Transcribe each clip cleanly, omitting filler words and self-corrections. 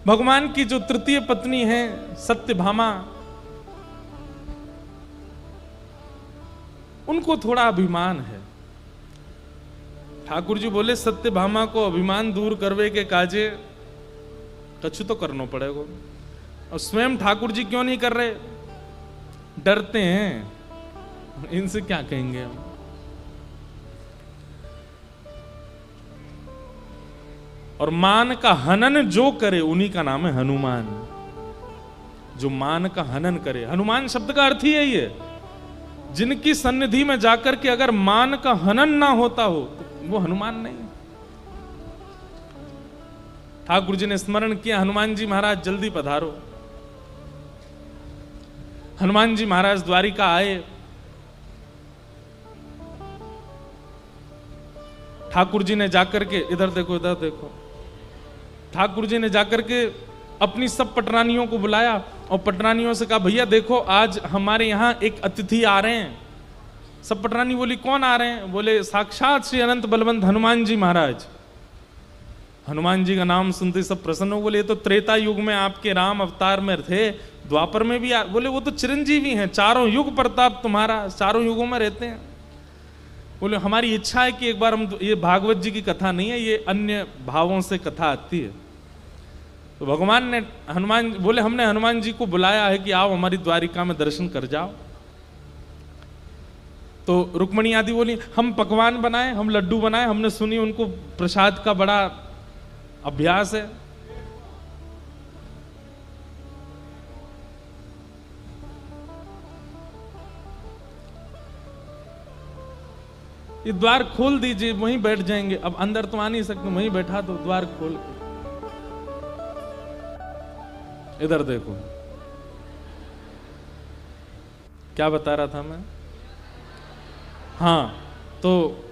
भगवान की जो तृतीय पत्नी है सत्यभामा, उनको थोड़ा अभिमान है। ठाकुर जी बोले सत्यभामा को अभिमान दूर करवे के काजे कछु तो करना पड़ेगा। और स्वयं ठाकुर जी क्यों नहीं कर रहे? डरते हैं, इनसे क्या कहेंगे हम। और मान का हनन जो करे उन्हीं का नाम है हनुमान। जो मान का हनन करे, हनुमान शब्द का अर्थ ही है ये, जिनकी सन्निधि में जाकर के अगर मान का हनन ना होता हो तो वो हनुमान नहीं। ठाकुर जी ने स्मरण किया, हनुमान जी महाराज जल्दी पधारो। हनुमान जी महाराज द्वारिका आए। ठाकुर जी ने जाकर के, इधर देखो इधर देखो, ठाकुर जी ने जाकर के अपनी सब पटरानियों को बुलाया और पटरानियों से कहा भैया देखो आज हमारे यहाँ एक अतिथि आ रहे हैं। सब पटरानी बोली कौन आ रहे हैं? बोले साक्षात श्री अनंत बलवंत हनुमान जी महाराज। हनुमान जी का नाम सुनते सब प्रसन्न हो। बोले ये तो त्रेता युग में आपके राम अवतार में थे, द्वापर में भी बोले वो तो चिरंजीवी हैं, चारों युग प्रताप तुम्हारा, चारों युगों में रहते हैं। बोले हमारी इच्छा है कि एक बार हम, ये भागवत जी की कथा नहीं है, ये अन्य भावों से कथा आती है। तो भगवान ने हनुमान बोले हमने हनुमान जी को बुलाया है कि आओ हमारी द्वारिका में दर्शन कर जाओ। तो रुक्मणी आदि बोली हम पकवान बनाए, हम लड्डू बनाए, हमने सुनी उनको प्रसाद का बड़ा अभ्यास है। ये द्वार खोल दीजिए, वहीं बैठ जाएंगे। अब अंदर तो आ नहीं सकते, वहीं बैठा दो, द्वार खोल के। इधर देखो क्या बता रहा था मैं। हाँ, तो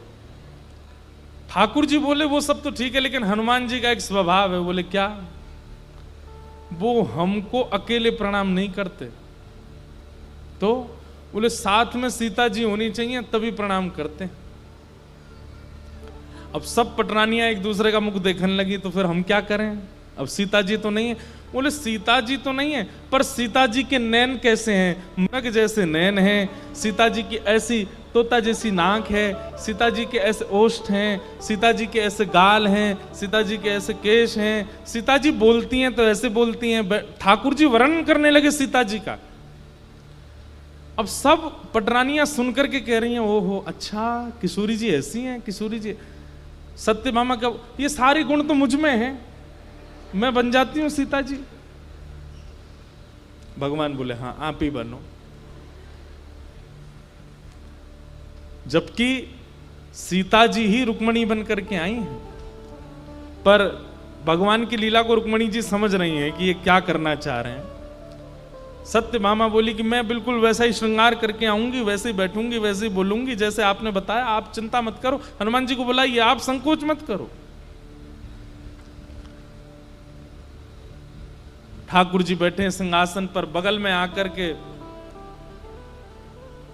ठाकुर जी बोले वो सब तो ठीक है, लेकिन हनुमान जी का एक स्वभाव है। बोले क्या? वो हमको अकेले प्रणाम नहीं करते। तो बोले साथ में सीता जी होनी चाहिए तभी प्रणाम करते हैं। अब सब पटरानियां एक दूसरे का मुख देखने लगी, तो फिर हम क्या करें? अब सीता जी तो नहीं है। बोले सीता जी तो नहीं है, पर सीता जी के नैन कैसे हैं? मृग जैसे नैन हैं। सीता जी की ऐसी तोता जैसी नाक है, सीता जी के ऐसे ओष्ठ हैं, सीता जी के ऐसे गाल हैं, सीता जी के ऐसे केश हैं। सीता जी बोलती हैं तो ऐसे बोलती हैं। ठाकुर जी वर्णन करने लगे सीता जी का। अब सब पटरानियां सुनकर के कह रही हैं ओहो अच्छा किशोरी जी ऐसी हैं, किशोरी जी। सत्यभामा का ये सारे गुण तो मुझ में हैं, मैं बन जाती हूं सीता जी। भगवान बोले हाँ आप ही बनो। जबकि सीता जी ही रुक्मणी बन करके आई हैं, पर भगवान की लीला को रुक्मणी जी समझ रही हैं कि ये क्या करना चाह रहे हैं। सत्यभामा बोली कि मैं बिल्कुल वैसा ही श्रृंगार करके आऊंगी, वैसे ही बैठूंगी, वैसे ही बोलूंगी जैसे आपने बताया, आप चिंता मत करो। हनुमान जी को बुलाइए, आप संकोच मत करो। ठाकुर जी बैठे सिंहासन पर, बगल में आकर के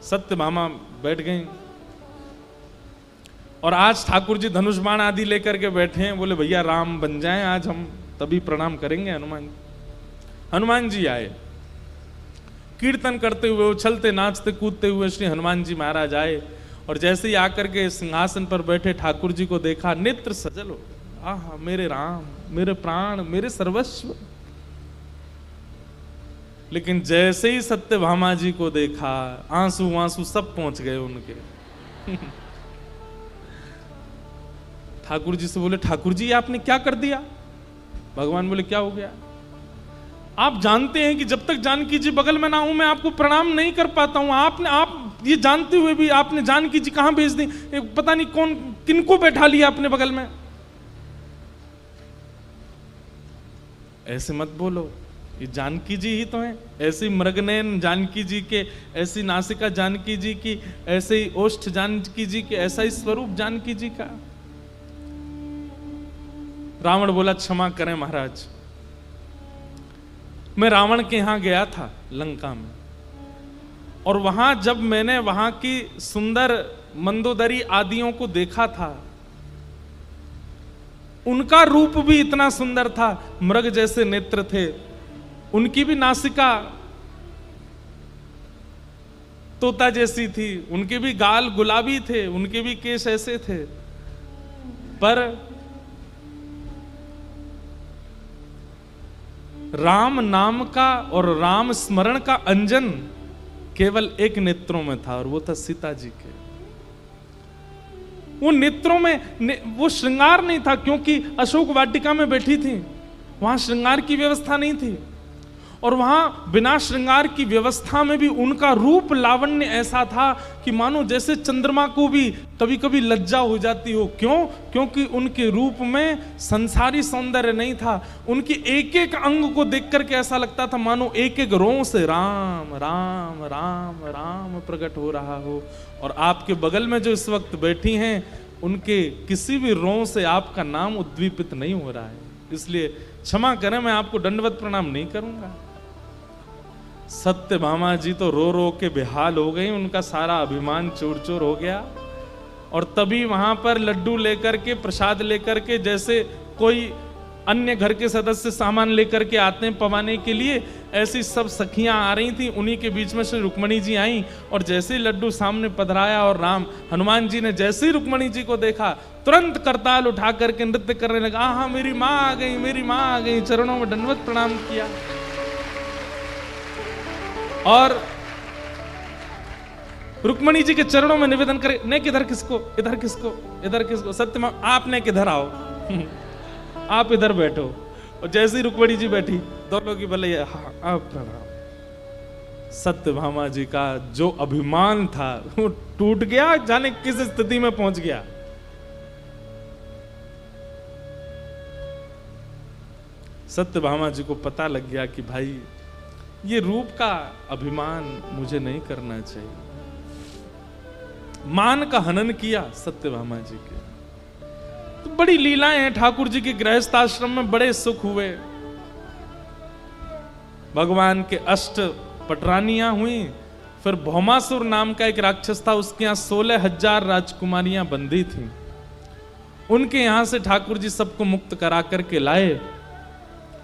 सत्यभामा बैठ गई। और आज ठाकुर जी धनुष बाण आदि लेकर के बैठे हैं। बोले भैया राम बन जाएं आज हम, तभी प्रणाम करेंगे हनुमान जी। हनुमान जी आए, कीर्तन करते हुए, उछलते नाचते कूदते हुए श्री हनुमान जी महाराज आए। और जैसे ही आकर के सिंहासन पर बैठे ठाकुर जी को देखा, नेत्र सजल हो। आहा मेरे राम, मेरे प्राण, मेरे सर्वस्व। लेकिन जैसे ही सत्यभामा जी को देखा, आंसू आंसू सब पहुंच गए उनके। ठाकुर जी से बोले ठाकुर जी आपने क्या कर दिया? भगवान बोले क्या हो गया? आप जानते हैं कि जब तक जानकी जी बगल में ना हूं मैं आपको प्रणाम नहीं कर पाता हूं। आप ये जानते हुए भी आपने जानकी जी कहां भेज दी? पता नहीं कौन किनको बैठा लिया अपने बगल में। ऐसे मत बोलो, ये जानकी जी ही तो हैं। ऐसी मृगनयन जानकी जी के, ऐसी नासिका जानकी जी की, ऐसे ही ओष्ठ जानकी जी के, ऐसा ही स्वरूप जानकी जी का। रावण बोला क्षमा करें महाराज, मैं रावण के यहां गया था लंका में, और वहां जब मैंने वहां की सुंदर मंदोदरी आदियों को देखा था उनका रूप भी इतना सुंदर था, मृग जैसे नेत्र थे, उनकी भी नासिका तोता जैसी थी, उनके भी गाल गुलाबी थे, उनके भी केश ऐसे थे। पर राम नाम का और राम स्मरण का अंजन केवल एक नेत्रों में था, और वो था सीता जी के। वो नेत्रों में वो श्रृंगार नहीं था, क्योंकि अशोक वाटिका में बैठी थी, वहां श्रृंगार की व्यवस्था नहीं थी। और वहां बिना श्रृंगार की व्यवस्था में भी उनका रूप लावण्य ऐसा था कि मानो जैसे चंद्रमा को भी कभी कभी लज्जा हो जाती हो। क्यों? क्योंकि उनके रूप में संसारी सौंदर्य नहीं था। उनकी एक एक अंग को देख करके ऐसा लगता था मानो एक एक रों से राम राम राम राम प्रकट हो रहा हो। और आपके बगल में जो इस वक्त बैठी हैं, उनके किसी भी रों से आपका नाम उद्दीपित नहीं हो रहा है। इसलिए क्षमा करें, मैं आपको दंडवत प्रणाम नहीं करूंगा। सत्यभामा जी तो रो रो के बेहाल हो गई, उनका सारा अभिमान चूर चूर हो गया। और तभी वहां पर लड्डू लेकर के, प्रसाद लेकर के, जैसे कोई अन्य घर के सदस्य सामान लेकर के आते हैं पवाने के लिए, ऐसी सब सखियां आ रही थी। उन्हीं के बीच में श्री रुक्मणी जी आई, और जैसे ही लड्डू सामने पधराया और हनुमान जी ने जैसे ही रुक्मणी जी को देखा, तुरंत करताल उठा करके नृत्य करने लगा। हाँ, मेरी माँ आ गई, मेरी माँ आ गई, चरणों में दंडवत प्रणाम किया। और रुक्मणी जी के चरणों में निवेदन करे, ने किधर किसको, इधर किसको, इधर किसको, सत्यमा आपने किधर आओ, आप इधर बैठो। और जैसे ही रुक्मणी जी बैठी, दोनों की भले हाँ, आप प्रणाम। सत्यभामा जी का जो अभिमान था वो टूट गया, जाने किस स्थिति में पहुंच गया। सत्यभामा जी को पता लग गया कि भाई ये रूप का अभिमान मुझे नहीं करना चाहिए। मान का हनन किया सत्यभामा जी के। तो बड़ी लीलाएं हैं ठाकुर जी के गृहस्थ आश्रम में, बड़े सुख हुए। भगवान के 8 पटरानियां हुई। फिर भौमासुर नाम का एक राक्षस था, उसके यहां 16,000 राजकुमारियां बंदी थी। उनके यहां से ठाकुर जी सबको मुक्त करा करके लाए,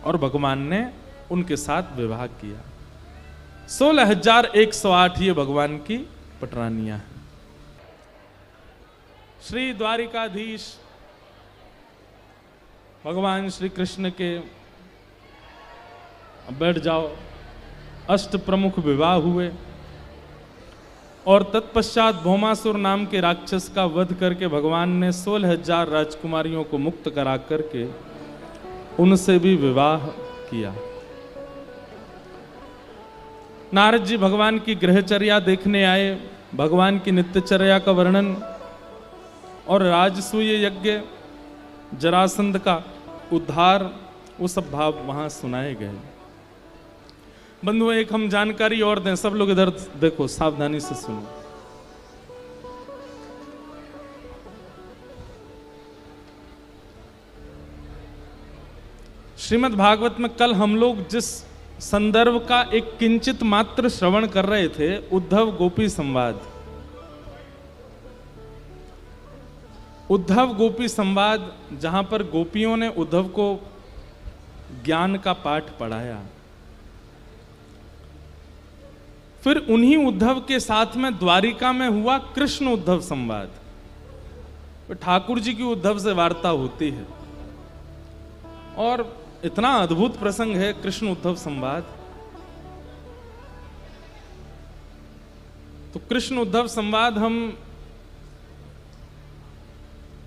और भगवान ने उनके साथ विवाह किया। 16,108 ये भगवान की पटरानियां हैं। श्री द्वारिकाधीश भगवान श्री कृष्ण के, बैठ जाओ, 8 प्रमुख विवाह हुए। और तत्पश्चात भौमासुर नाम के राक्षस का वध करके भगवान ने 16,000 राजकुमारियों को मुक्त करा करके उनसे भी विवाह किया। नारद जी भगवान की गृहचर्या देखने आए, भगवान की नित्यचर्या का वर्णन और राजसूय यज्ञ, जरासंध का उद्धार, वो सब भाव वहां सुनाए गए। बंधुओं, एक हम जानकारी और दें, सब लोग इधर देखो, सावधानी से सुनो। श्रीमद् भागवत में कल हम लोग जिस संदर्भ का एक किंचित मात्र श्रवण कर रहे थे, उद्धव गोपी संवाद। उद्धव गोपी संवाद, जहां पर गोपियों ने उद्धव को ज्ञान का पाठ पढ़ाया। फिर उन्हीं उद्धव के साथ में द्वारिका में हुआ कृष्ण उद्धव संवाद। तो ठाकुर जी की उद्धव से वार्ता होती है, और इतना अद्भुत प्रसंग है कृष्ण उद्धव संवाद। तो कृष्ण उद्धव संवाद हम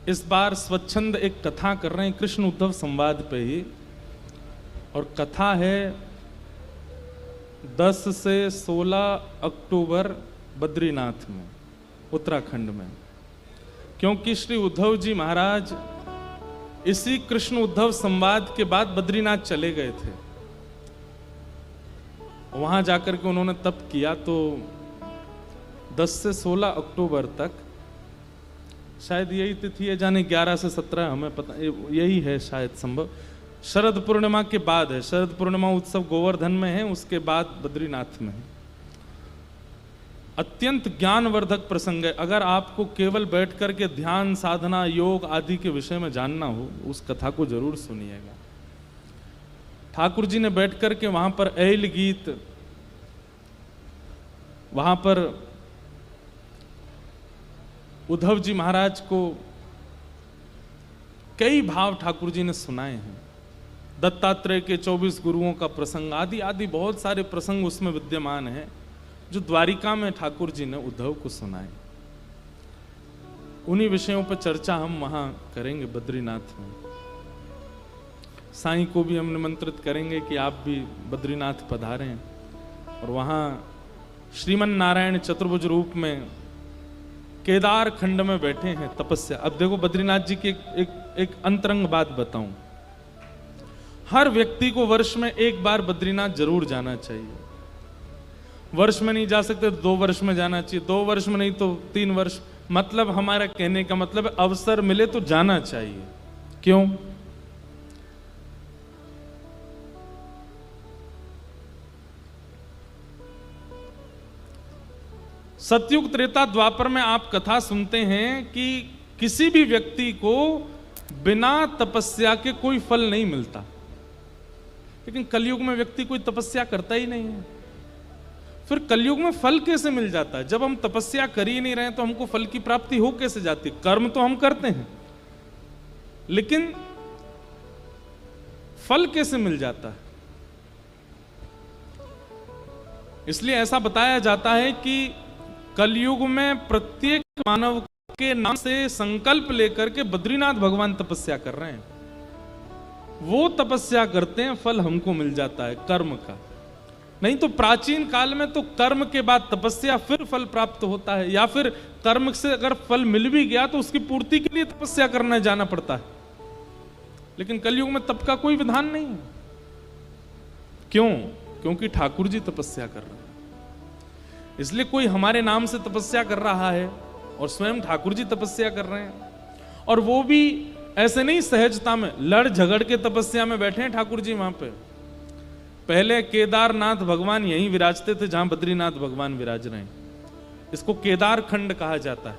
इस बार स्वच्छंद एक कथा कर रहे हैं कृष्ण उद्धव संवाद पे ही। और कथा है 10 से 16 अक्टूबर बद्रीनाथ में, उत्तराखंड में। क्योंकि श्री उद्धव जी महाराज इसी कृष्ण उद्धव संवाद के बाद बद्रीनाथ चले गए थे। वहां जाकर के उन्होंने तप किया। तो 10 से 16 अक्टूबर तक, शायद यही तिथि है, जाने 11 से 17, हमें पता, यही है शायद संभव। शरद पूर्णिमा के बाद है। शरद पूर्णिमा उत्सव गोवर्धन में है, उसके बाद बद्रीनाथ में है। अत्यंत ज्ञानवर्धक प्रसंग है। अगर आपको केवल बैठ कर के ध्यान साधना योग आदि के विषय में जानना हो, उस कथा को जरूर सुनिएगा। ठाकुर जी ने बैठ कर के वहां पर ऐल गीत, वहां पर उद्धव जी महाराज को कई भाव ठाकुर जी ने सुनाए हैं। दत्तात्रेय के 24 गुरुओं का प्रसंग आदि आदि बहुत सारे प्रसंग उसमें विद्यमान हैं, जो द्वारिका में ठाकुर जी ने उद्धव को सुनाए। उन्हीं विषयों पर चर्चा हम वहां करेंगे बद्रीनाथ में। साईं को भी हम निमंत्रित करेंगे कि आप भी बद्रीनाथ पधारें और वहां श्रीमन नारायण चतुर्भुज रूप में केदार खंड में बैठे हैं तपस्या। अब देखो बद्रीनाथ जी की एक अंतरंग बात बताऊं, हर व्यक्ति को वर्ष में एक बार बद्रीनाथ जरूर जाना चाहिए। वर्ष में नहीं जा सकते तो 2 वर्ष में जाना चाहिए, 2 वर्ष में नहीं तो 3 वर्ष। मतलब हमारा कहने का मतलब है अवसर मिले तो जाना चाहिए। क्यों? सतयुग त्रेता द्वापर में आप कथा सुनते हैं कि किसी भी व्यक्ति को बिना तपस्या के कोई फल नहीं मिलता, लेकिन कलयुग में व्यक्ति कोई तपस्या करता ही नहीं है। फिर कलयुग में फल कैसे मिल जाता है? जब हम तपस्या कर ही नहीं रहे तो हमको फल की प्राप्ति हो कैसे जाती? कर्म तो हम करते हैं, लेकिन फल कैसे मिल जाता है? इसलिए ऐसा बताया जाता है कि कलयुग में प्रत्येक मानव के नाम से संकल्प लेकर के बद्रीनाथ भगवान तपस्या कर रहे हैं। वो तपस्या करते हैं, फल हमको मिल जाता है कर्म का। नहीं तो प्राचीन काल में तो कर्म के बाद तपस्या फिर फल प्राप्त होता है, या फिर कर्म से अगर फल मिल भी गया तो उसकी पूर्ति के लिए तपस्या करने जाना पड़ता है। लेकिन कलयुग में तप का कोई विधान नहीं है। क्यों? क्योंकि ठाकुर जी तपस्या कर रहे हैं। इसलिए कोई हमारे नाम से तपस्या कर रहा है और स्वयं ठाकुर जी तपस्या कर रहे हैं, और वो भी ऐसे नहीं सहजता में, लड़ झगड़ के तपस्या में बैठे हैं ठाकुर जी वहां पे। पहले केदारनाथ भगवान यहीं विराजते थे जहां बद्रीनाथ भगवान विराज रहे हैं। इसको केदार खंड कहा जाता है।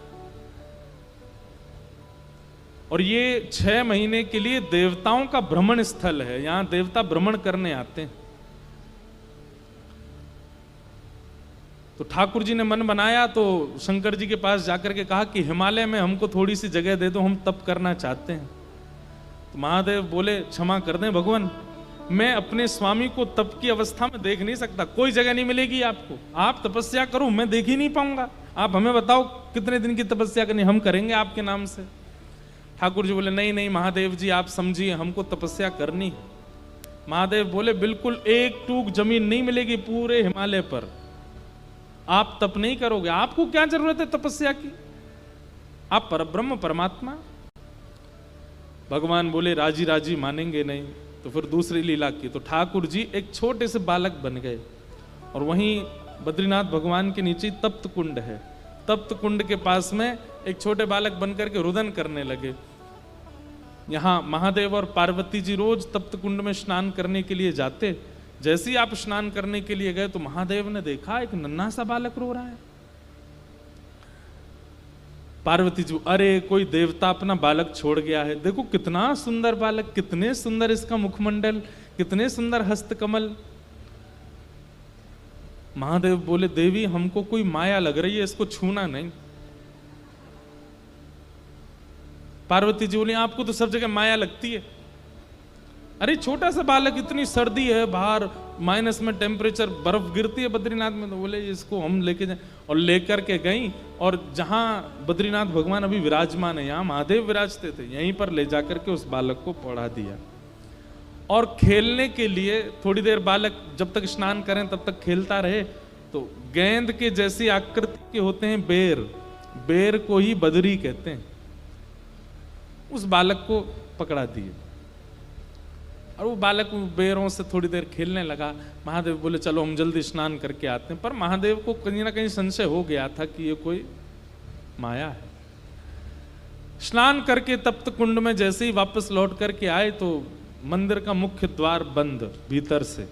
और ये 6 महीने के लिए देवताओं का भ्रमण स्थल है। यहां देवता भ्रमण करने आते हैं। तो ठाकुर जी ने मन बनाया तो शंकर जी के पास जाकर के कहा कि हिमालय में हमको थोड़ी सी जगह दे दो, हम तप करना चाहते हैं। तो महादेव बोले क्षमा कर दें भगवान, मैं अपने स्वामी को तप की अवस्था में देख नहीं सकता, कोई जगह नहीं मिलेगी आपको। आप तपस्या करो, मैं देख ही नहीं पाऊंगा। आप हमें बताओ कितने दिन की तपस्या करनी, हम करेंगे आपके नाम से। ठाकुर जी बोले नहीं नहीं महादेव जी आप समझिए, हमको तपस्या करनी है। महादेव बोले बिल्कुल एक टूक जमीन नहीं मिलेगी पूरे हिमालय पर, आप तप नहीं करोगे, आपको क्या जरूरत है तपस्या की, आप परब्रह्म परमात्मा। भगवान बोले राजी राजी मानेंगे नहीं। तो फिर दूसरी लीला की, तो ठाकुर जी एक छोटे से बालक बन गए और वहीं बद्रीनाथ भगवान के नीचे तप्त कुंड है, तप्त कुंड के पास में एक छोटे बालक बनकर के रुदन करने लगे। यहां महादेव और पार्वती जी रोज तप्त कुंड में स्नान करने के लिए जाते। जैसे ही आप स्नान करने के लिए गए तो महादेव ने देखा एक नन्हा सा बालक रो रहा है। पार्वती जी, अरे कोई देवता अपना बालक छोड़ गया है, देखो कितना सुंदर बालक, कितने सुंदर इसका मुखमंडल, कितने सुंदर हस्तकमल। महादेव बोले देवी हमको कोई माया लग रही है, इसको छूना नहीं। पार्वती जी बोली आपको तो सब जगह माया लगती है। अरे छोटा सा बालक, इतनी सर्दी है बाहर, माइनस में टेम्परेचर, बर्फ गिरती है बद्रीनाथ में। तो बोले इसको हम लेके जाए, और लेकर के गई। और जहां बद्रीनाथ भगवान अभी विराजमान है, यहाँ महादेव विराजते थे, यहीं पर ले जाकर के उस बालक को पढ़ा दिया। और खेलने के लिए थोड़ी देर बालक जब तक स्नान करें तब तक खेलता रहे। तो गेंद के जैसी आकृति के होते हैं बेर, बेर को ही बदरी कहते हैं। उस बालक को पकड़ा दिए और वो बालक बेरों से थोड़ी देर खेलने लगा। महादेव बोले चलो हम जल्दी स्नान करके आते हैं। पर महादेव को कहीं ना कहीं संशय हो गया था कि ये कोई माया है। स्नान करके तप्त कुंड में जैसे ही वापस लौट करके आए तो मंदिर का मुख्य द्वार बंद भीतर से।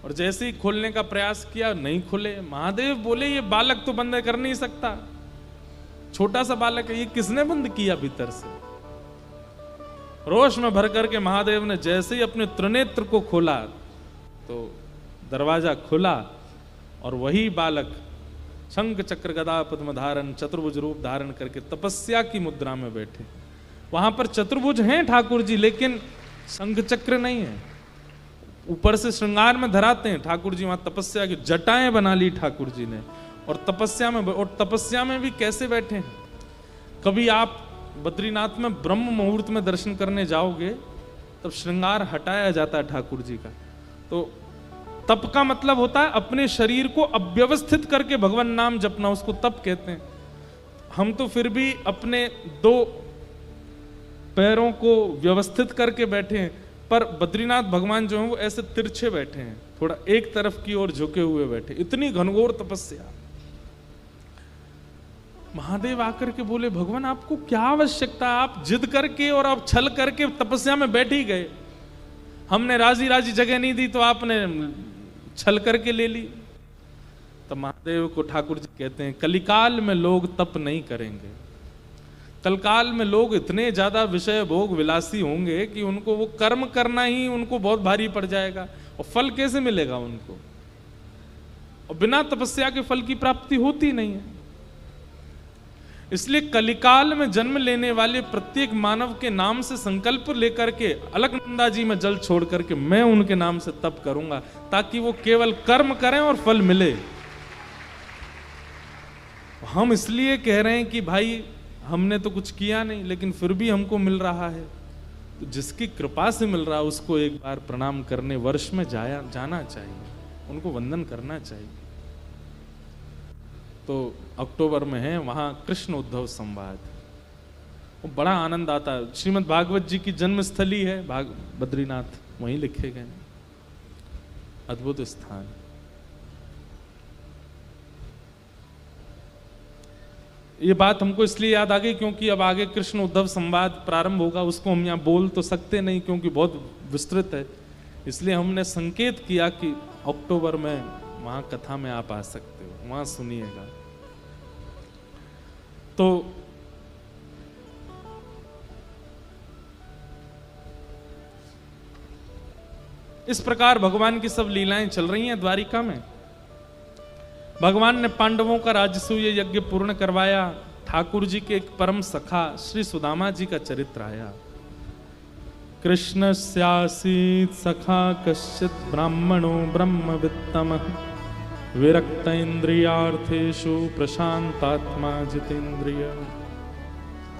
और जैसे ही खोलने का प्रयास किया नहीं खुले। महादेव बोले ये बालक तो बंद कर नहीं सकता, छोटा सा बालक है, ये किसने बंद किया भीतर से। रोष में भर करके महादेव ने जैसे ही अपने त्रिनेत्र को खोला तो दरवाजा खुला और वही बालक शंख चक्र गदा पद्म धारण चतुर्भुज रूप धारण करके तपस्या की मुद्रा में बैठे। वहां पर चतुर्भुज हैं ठाकुर जी, लेकिन शंख चक्र नहीं है, ऊपर से श्रृंगार में धराते हैं ठाकुर जी। वहां तपस्या की जटाएं बना ली ठाकुर जी ने, और तपस्या में भी कैसे बैठे हैं। कभी आप बद्रीनाथ में ब्रह्म मुहूर्त में दर्शन करने जाओगे तब श्रृंगार हटाया जाता है ठाकुर जी का। तो तप का मतलब होता है अपने शरीर को अव्यवस्थित करके भगवान नाम जपना, उसको तप कहते हैं। हम तो फिर भी अपने दो पैरों को व्यवस्थित करके बैठे हैं, पर बद्रीनाथ भगवान जो हैं वो ऐसे तिरछे बैठे हैं, थोड़ा एक तरफ की ओर झुके हुए बैठे, इतनी घनघोर तपस्या। महादेव आकर के बोले भगवान आपको क्या आवश्यकता, आप जिद करके और आप छल करके तपस्या में बैठ ही गए, हमने राजी राजी जगह नहीं दी तो आपने छल करके ले ली। तो महादेव को ठाकुर जी कहते हैं कलिकाल में लोग तप नहीं करेंगे, कलकाल में लोग इतने ज्यादा विषय भोग विलासी होंगे कि उनको वो कर्म करना ही उनको बहुत भारी पड़ जाएगा, और फल कैसे मिलेगा उनको, और बिना तपस्या के फल की प्राप्ति होती नहीं है। इसलिए कलिकाल में जन्म लेने वाले प्रत्येक मानव के नाम से संकल्प लेकर के अलकनंदा जी में जल छोड़ करके मैं उनके नाम से तप करूंगा, ताकि वो केवल कर्म करें और फल मिले। हम इसलिए कह रहे हैं कि भाई हमने तो कुछ किया नहीं लेकिन फिर भी हमको मिल रहा है, तो जिसकी कृपा से मिल रहा है उसको एक बार प्रणाम करने वर्ष में जाना चाहिए, उनको वंदन करना चाहिए। तो अक्टूबर में है वहां कृष्ण उद्धव संवाद, वो बड़ा आनंद आता है। श्रीमद् भागवत जी की जन्मस्थली है बद्रीनाथ, वहीं लिखे गए, अद्भुत स्थान। ये बात हमको इसलिए याद आ गई क्योंकि अब आगे कृष्ण उद्धव संवाद प्रारंभ होगा, उसको हम यहाँ बोल तो सकते नहीं क्योंकि बहुत विस्तृत है, इसलिए हमने संकेत किया कि अक्टूबर में वहां कथा में आप आ सकते हो, वहां सुनिएगा। तो इस प्रकार भगवान की सब लीलाएं चल रही हैं द्वारिका में। भगवान ने पांडवों का राजसूय यज्ञ पूर्ण करवाया। ठाकुर जी के एक परम सखा श्री सुदामा जी का चरित्र आया। कृष्णस्यासीत् सखा कश्चित् ब्राह्मणो ब्रह्मवित्तमः विरक्त इंद्रियार्थेषु प्रशांतात्मा जितेंद्रिय।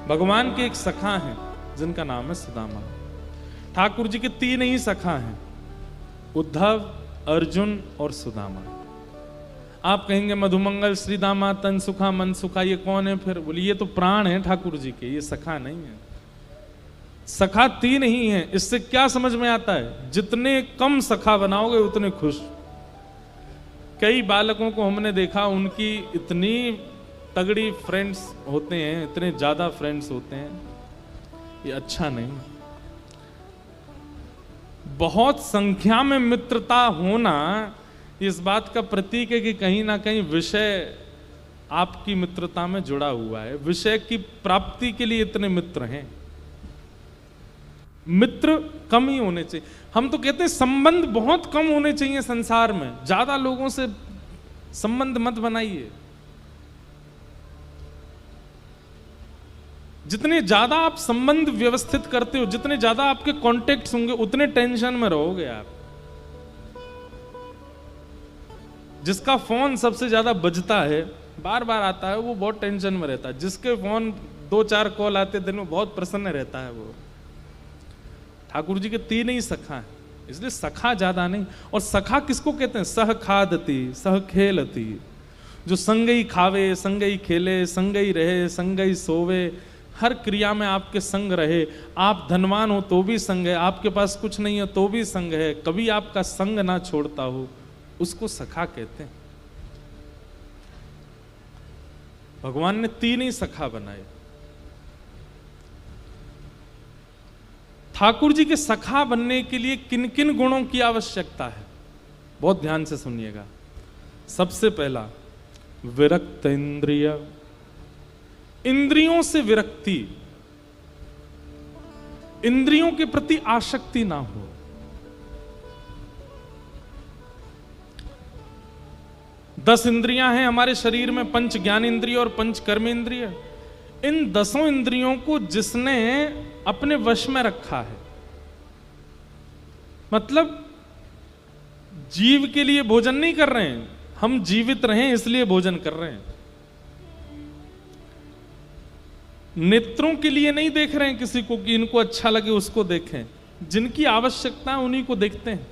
भगवान के एक सखा हैं जिनका नाम है सुदामा। ठाकुर जी के तीन ही सखा हैं, उद्धव, अर्जुन और सुदामा। आप कहेंगे मधुमंगल, श्रीदामा, तनसुखा, मनसुखा, ये कौन है फिर? बोलिए ये तो प्राण है ठाकुर जी के, ये सखा नहीं है। सखा तीन ही हैं। इससे क्या समझ में आता है? जितने कम सखा बनाओगे उतने खुश। कई बालकों को हमने देखा, उनकी इतनी तगड़ी फ्रेंड्स होते हैं, इतने ज्यादा फ्रेंड्स होते हैं, ये अच्छा नहीं। बहुत संख्या में मित्रता होना इस बात का प्रतीक है कि कहीं ना कहीं विषय आपकी मित्रता में जुड़ा हुआ है। विषय की प्राप्ति के लिए इतने मित्र हैं। मित्र कम ही होने चाहिए। हम तो कहते हैं संबंध बहुत कम होने चाहिए संसार में, ज्यादा लोगों से संबंध मत बनाइए। जितने ज्यादा आप संबंध व्यवस्थित करते हो, जितने ज्यादा आपके कॉन्टेक्ट्स होंगे, उतने टेंशन में रहोगे आप। जिसका फोन सबसे ज्यादा बजता है, बार बार आता है, वो बहुत टेंशन में रहता है। जिसके फोन 2-4 कॉल आते दिन में बहुत प्रसन्न रहता है वो। ठाकुर जी के तीन ही सखा हैं, इसलिए सखा ज्यादा नहीं। और सखा किसको कहते हैं? सह खादती सह खेलती, जो संगई खावे, संगई खेले, संगई रहे, संगई सोवे, हर क्रिया में आपके संग रहे। आप धनवान हो तो भी संग है, आपके पास कुछ नहीं है तो भी संग है, कभी आपका संग ना छोड़ता हो, उसको सखा कहते हैं। भगवान ने तीन ही सखा बनाए। ठाकुर जी के सखा बनने के लिए किन किन गुणों की आवश्यकता है? बहुत ध्यान से सुनिएगा। सबसे पहला, विरक्त इंद्रिय, इंद्रियों से विरक्ति, इंद्रियों के प्रति आसक्ति ना हो। दस इंद्रियां हैं हमारे शरीर में, पंच ज्ञान इंद्रिय और पंच कर्म इंद्रिय। इन 10 इंद्रियों को जिसने अपने वश में रखा है, मतलब जीव के लिए भोजन नहीं कर रहे हैं, हम जीवित रहें इसलिए भोजन कर रहे हैं। नेत्रों के लिए नहीं देख रहे हैं किसी को कि इनको अच्छा लगे उसको देखें, जिनकी आवश्यकता है उन्हीं को देखते हैं।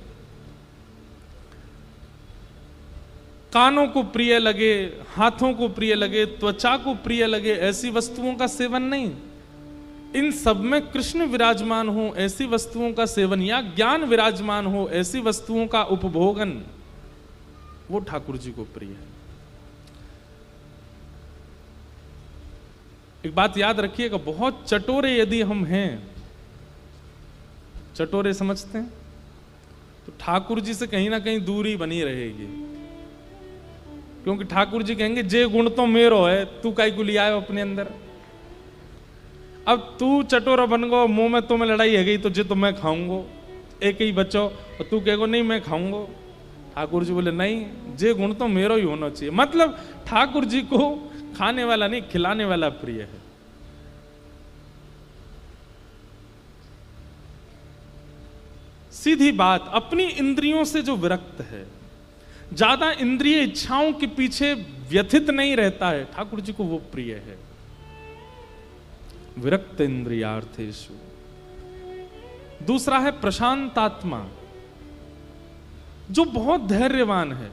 कानों को प्रिय लगे, हाथों को प्रिय लगे, त्वचा को प्रिय लगे, ऐसी वस्तुओं का सेवन नहीं। इन सब में कृष्ण विराजमान हो ऐसी वस्तुओं का सेवन, या ज्ञान विराजमान हो ऐसी वस्तुओं का उपभोगन, वो ठाकुर जी को प्रिय है। एक बात याद रखिएगा, बहुत चटोरे यदि हम हैं, चटोरे समझते हैं, तो ठाकुर जी से कहीं ना कहीं दूरी बनी रहेगी। क्योंकि ठाकुर जी कहेंगे जे गुण तो मेरो है, तू काई को लिया है अपने अंदर। अब तू चटोरा बन गो, मुंह में तुम्हें लड़ाई है गई तो जे तो मैं खाऊंगो, एक ही बच्चों, और तू कहेगो नहीं मैं खाऊंगो। ठाकुर जी बोले नहीं, जे गुण तो मेरो ही होना चाहिए। मतलब ठाकुर जी को खाने वाला नहीं, खिलाने वाला प्रिय है। सीधी बात, अपनी इंद्रियों से जो विरक्त है, ज्यादा इंद्रिय इच्छाओं के पीछे व्यथित नहीं रहता है, ठाकुर जी को वो प्रिय है। विरक्त इंद्रियार्थेषु। दूसरा है प्रशांतात्मा, जो बहुत धैर्यवान है।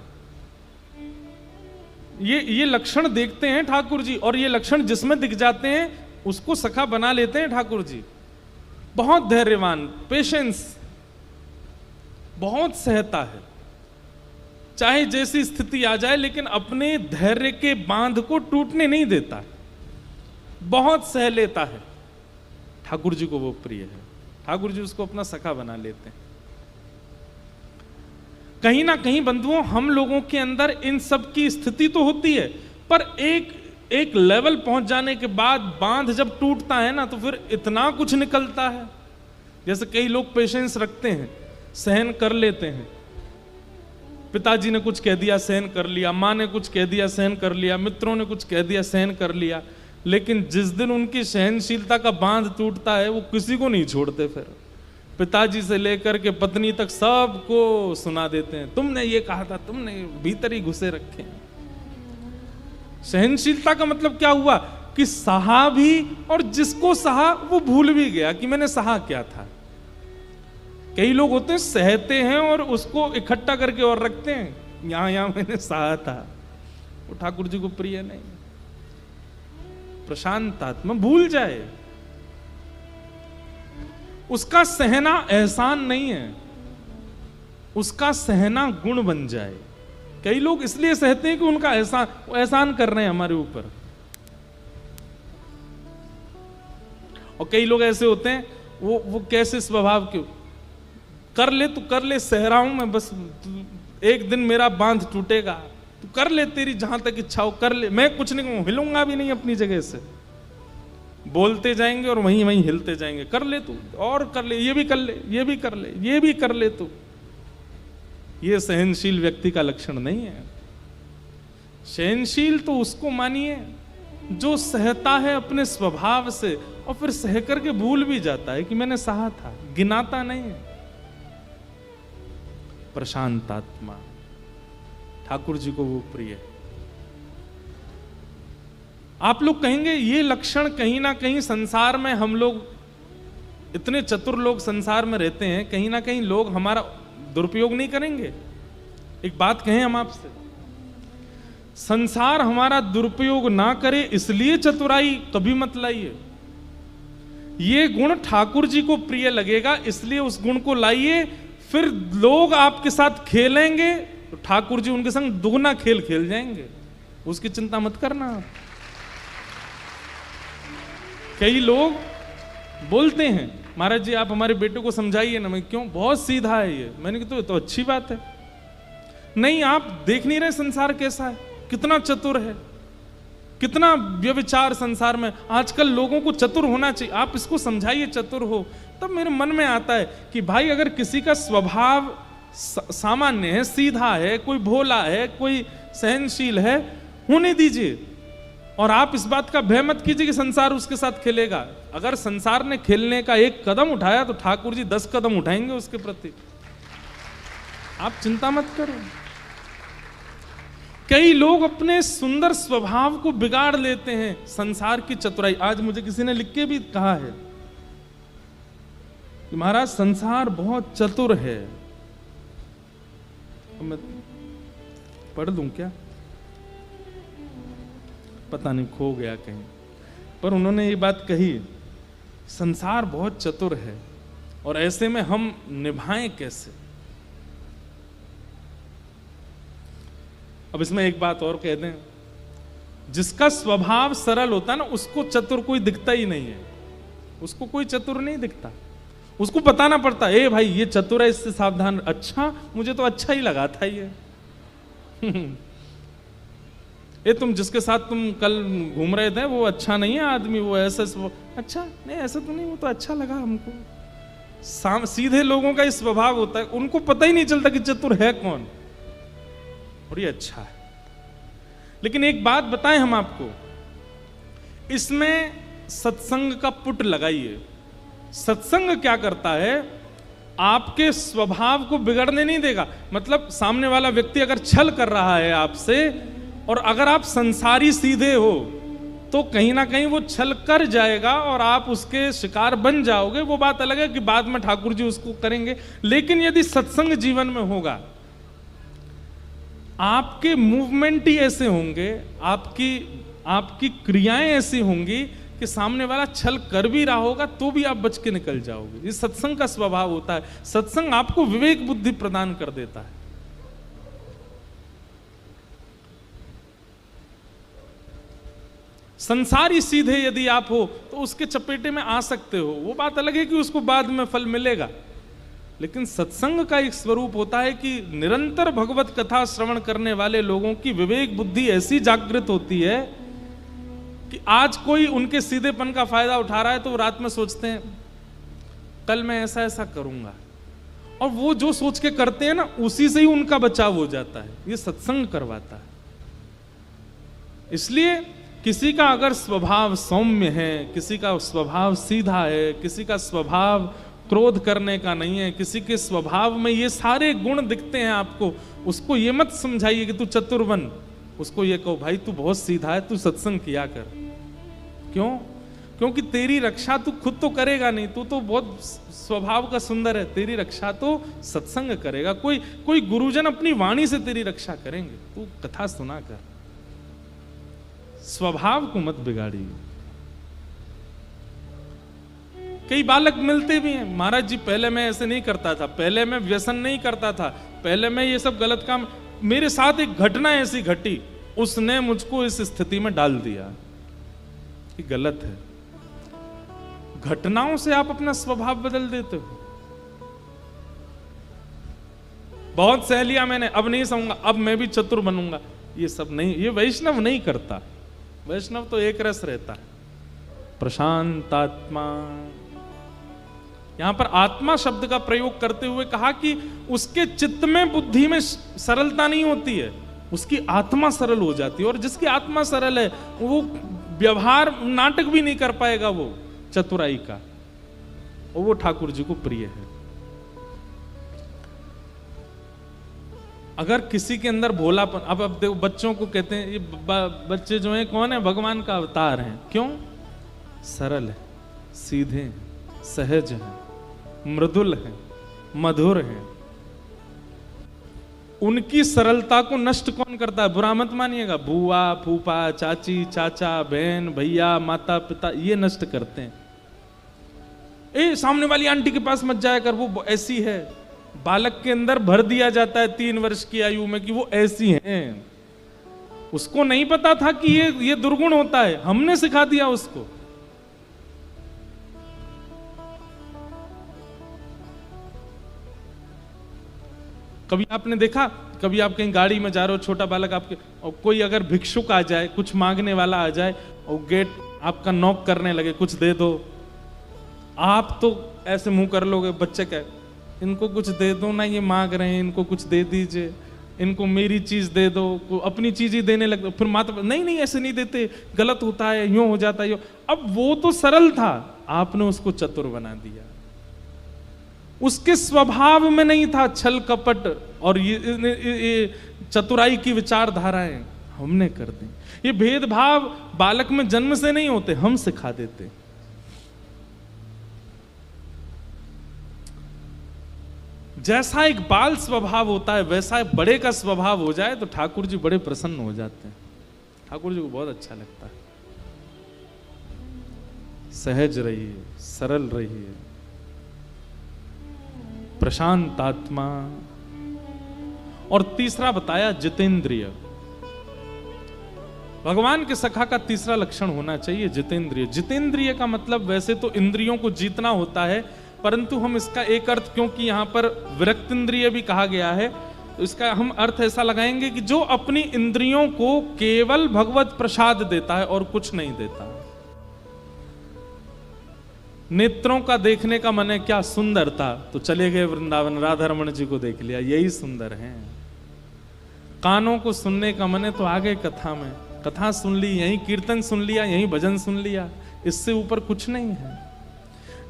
ये लक्षण देखते हैं ठाकुर जी, और ये लक्षण जिसमें दिख जाते हैं उसको सखा बना लेते हैं ठाकुर जी। बहुत धैर्यवान, पेशेंस, बहुत सहता है, चाहे जैसी स्थिति आ जाए, लेकिन अपने धैर्य के बांध को टूटने नहीं देता, बहुत सह लेता है। ठाकुर जी को वो प्रिय है, ठाकुर जी उसको अपना सखा बना लेते हैं। कहीं ना कहीं बंधुओं, हम लोगों के अंदर इन सब की स्थिति तो होती है, पर एक लेवल पहुंच जाने के बाद बांध जब टूटता है ना, तो फिर इतना कुछ निकलता है। जैसे कई लोग पेशेंस रखते हैं, सहन कर लेते हैं। पिताजी ने कुछ कह दिया, सहन कर लिया, माँ ने कुछ कह दिया, सहन कर लिया, मित्रों ने कुछ कह दिया, सहन कर लिया। लेकिन जिस दिन उनकी सहनशीलता का बांध टूटता है, वो किसी को नहीं छोड़ते। फिर पिताजी से लेकर के पत्नी तक सबको सुना देते हैं, तुमने ये कहा था, तुमने, भीतर ही घुसे रखे हैं। सहनशीलता का मतलब क्या हुआ कि सहा भी, और जिसको सहा वो भूल भी गया कि मैंने सहा क्या था। कई लोग होते हैं सहते हैं और उसको इकट्ठा करके और रखते हैं, यहां मैंने सहा था। वो ठाकुर जी को प्रिय नहीं। प्रशांत आत्मा भूल जाए, उसका सहना एहसान नहीं है, उसका सहना गुण बन जाए। कई लोग इसलिए सहते हैं कि उनका एहसान कर रहे हैं हमारे ऊपर। और कई लोग ऐसे होते हैं, वो कैसे स्वभाव के, कर ले तू कर ले, सह रहा हूं मैं, बस एक दिन मेरा बांध टूटेगा, तू कर ले, तेरी जहां तक इच्छा हो कर ले, मैं कुछ नहीं कहूं, हिलूंगा भी नहीं अपनी जगह से। बोलते जाएंगे और वहीं वहीं हिलते जाएंगे, कर ले तू, और कर ले, ये भी कर ले, ये भी कर ले, ये भी कर ले तू। ये सहनशील व्यक्ति का लक्षण नहीं है। सहनशील तो उसको मानिए जो सहता है अपने स्वभाव से, और फिर सह करके भूल भी जाता है कि मैंने सहा था, गिनाता नहीं है। प्रशांत आत्मा, ठाकुर जी को वो प्रिय है। आप लोग कहेंगे ये लक्षण कहीं ना कहीं संसार में, हम लोग इतने चतुर लोग संसार में रहते हैं, कहीं ना कहीं लोग हमारा दुरुपयोग नहीं करेंगे। एक बात कहें हम आपसे, संसार हमारा दुरुपयोग ना करे इसलिए चतुराई कभी मत लाइए। ये गुण ठाकुर जी को प्रिय लगेगा इसलिए उस गुण को लाइए, फिर लोग आपके साथ खेलेंगे तो ठाकुर जी उनके संग दुगना खेल खेल जाएंगे, उसकी चिंता मत करना आप। कई लोग बोलते हैं महाराज जी आप हमारे बेटे को समझाइए ना। मैं क्यों, बहुत सीधा है ये। मैंने कहा तो अच्छी बात है, नहीं, आप देख नहीं रहे संसार कैसा है, कितना चतुर है, कितना व्यभिचार संसार में। आजकल लोगों को चतुर होना चाहिए, आप इसको समझाइए चतुर हो। तब मेरे मन में आता है कि भाई अगर किसी का स्वभाव सामान्य है, सीधा है, कोई भोला है, कोई सहनशील है, होने दीजिए। और आप इस बात का भय मत कीजिए कि संसार उसके साथ खेलेगा। अगर संसार ने खेलने का एक कदम उठाया तो ठाकुर जी 10 कदम उठाएंगे उसके प्रति, आप चिंता मत करो। कई लोग अपने सुंदर स्वभाव को बिगाड़ लेते हैं संसार की चतुराई। आज मुझे किसी ने लिख के भी कहा है कि महाराज संसार बहुत चतुर है। मैं पढ़ दूं क्या, पता नहीं खो गया कहीं, पर उन्होंने ये बात कही, संसार बहुत चतुर है और ऐसे में हम निभाएं कैसे। अब इसमें एक बात और कह दें, जिसका स्वभाव सरल होता है ना, उसको चतुर कोई दिखता ही नहीं है, उसको कोई चतुर नहीं दिखता। उसको बताना पड़ता, ए भाई ये चतुर है, इससे सावधान। अच्छा, मुझे तो अच्छा ही लगा था ये। ये तुम जिसके साथ तुम कल घूम रहे थे वो अच्छा नहीं है आदमी, वो ऐसा अच्छा नहीं, ऐसा तो नहीं, वो तो अच्छा लगा हमको। सीधे लोगों का इस स्वभाव होता है, उनको पता ही नहीं चलता कि चतुर है कौन और ये अच्छा है। लेकिन एक बात बताएं हम आपको, इसमें सत्संग का पुट लगाइए। सत्संग क्या करता है, आपके स्वभाव को बिगड़ने नहीं देगा। मतलब सामने वाला व्यक्ति अगर छल कर रहा है आपसे, और अगर आप संसारी सीधे हो तो कहीं ना कहीं वो छल कर जाएगा और आप उसके शिकार बन जाओगे। वो बात अलग है कि बाद में ठाकुर जी उसको करेंगे। लेकिन यदि सत्संग जीवन में होगा, आपके मूवमेंट ही ऐसे होंगे, आपकी क्रियाएं ऐसी होंगी कि सामने वाला छल कर भी रहा होगा तो भी आप बच के निकल जाओगे। ये सत्संग का स्वभाव होता है। सत्संग आपको विवेक बुद्धि प्रदान कर देता है। संसारी सीधे यदि आप हो तो उसके चपेटे में आ सकते हो, वो बात अलग है कि उसको बाद में फल मिलेगा। लेकिन सत्संग का एक स्वरूप होता है कि निरंतर भगवत कथा श्रवण करने वाले लोगों की विवेक बुद्धि ऐसी जागृत होती है कि आज कोई उनके सीधेपन का फायदा उठा रहा है तो वो रात में सोचते हैं कल मैं ऐसा ऐसा करूंगा, और वो जो सोच के करते हैं ना, उसी से ही उनका बचाव हो जाता है। ये सत्संग करवाता है। इसलिए किसी का अगर स्वभाव सौम्य है, किसी का स्वभाव सीधा है, किसी का स्वभाव क्रोध करने का नहीं है, किसी के स्वभाव में ये सारे गुण दिखते हैं आपको, उसको ये मत समझाइए कि तू चतुर बन। उसको ये कहो भाई तू बहुत सीधा है, तू सत्संग किया कर। क्यों? क्योंकि तेरी रक्षा तू खुद तो करेगा नहीं, तू तो बहुत स्वभाव का सुंदर है, तेरी रक्षा तो सत्संग करेगा। कोई गुरुजन अपनी वाणी से तेरी रक्षा करेंगे, तू कथा सुना कर। स्वभाव को मत बिगाड़िए। कई बालक मिलते भी हैं, महाराज जी पहले मैं ऐसे नहीं करता था, पहले मैं व्यसन नहीं करता था, पहले मैं ये सब गलत काम, मेरे साथ एक घटना ऐसी घटी, उसने मुझको इस स्थिति में डाल दिया। ये गलत है। घटनाओं से आप अपना स्वभाव बदल देते हो। बहुत सह लिया मैंने, अब नहीं सहूंगा, अब मैं भी चतुर बनूंगा, ये सब नहीं, ये वैष्णव नहीं करता। वैष्णव तो एक रस रहता है, प्रशांत आत्मा। यहां पर आत्मा शब्द का प्रयोग करते हुए कहा कि उसके चित्त में बुद्धि में सरलता नहीं होती है, उसकी आत्मा सरल हो जाती है। और जिसकी आत्मा सरल है वो व्यवहार नाटक भी नहीं कर पाएगा वो चतुराई का, और वो ठाकुर जी को प्रिय है। अगर किसी के अंदर भोलापन, अब देखो बच्चों को कहते हैं ये बच्चे जो हैं कौन है, भगवान का अवतार हैं। क्यों? सरल है, सीधे हैं, सहज हैं, मृदुल हैं, मधुर हैं। उनकी सरलता को नष्ट कौन करता है? बुरा मत मानिएगा, बुआ, फूफा, चाची, चाचा, बहन, भैया, माता पिता, ये नष्ट करते हैं। ए सामने वाली आंटी के पास मत जाया कर, वो ऐसी है। बालक के अंदर भर दिया जाता है 3 वर्ष की आयु में कि वो ऐसी हैं। उसको नहीं पता था कि ये दुर्गुण होता है, हमने सिखा दिया उसको। कभी आपने देखा, कभी आप कहीं गाड़ी में जा रहे हो, छोटा बालक आपके, और कोई अगर भिक्षुक आ जाए, कुछ मांगने वाला आ जाए और गेट आपका नॉक करने लगे, कुछ दे दो, आप तो ऐसे मुंह कर लोगे, बच्चे क्या, इनको कुछ दे दो ना, ये मांग रहे हैं, इनको कुछ दे दीजिए, इनको मेरी चीज दे दो, अपनी चीज ही देने लगते, फिर माता नहीं नहीं ऐसे नहीं देते, गलत होता है, यूं हो जाता है, यूं। अब वो तो सरल था, आपने उसको चतुर बना दिया। उसके स्वभाव में नहीं था छल कपट और ये चतुराई की विचारधाराएं, हमने कर दी। ये भेदभाव बालक में जन्म से नहीं होते, हम सिखा देते। जैसा एक बाल स्वभाव होता है वैसा एक बड़े का स्वभाव हो जाए तो ठाकुर जी बड़े प्रसन्न हो जाते हैं। ठाकुर जी को बहुत अच्छा लगता है। सहज रहिए, सरल रहिए, प्रशांत आत्मा। और तीसरा बताया जितेंद्रिय। भगवान के सखा का तीसरा लक्षण होना चाहिए जितेंद्रिय। जितेंद्रिय का मतलब वैसे तो इंद्रियों को जीतना होता है, परंतु हम इसका एक अर्थ, क्योंकि यहां पर विरक्त इंद्रिय भी कहा गया है, तो इसका हम अर्थ ऐसा लगाएंगे कि जो अपनी इंद्रियों को केवल भगवत प्रसाद देता है और कुछ नहीं देता। नेत्रों का देखने का मन है क्या सुंदरता, तो चले गए वृंदावन, राधा रमण जी को देख लिया, यही सुंदर है। कानों को सुनने का मन है तो आ गए कथा में, कथा सुन ली, यहीं कीर्तन सुन लिया, यहीं भजन सुन लिया, इससे ऊपर कुछ नहीं है।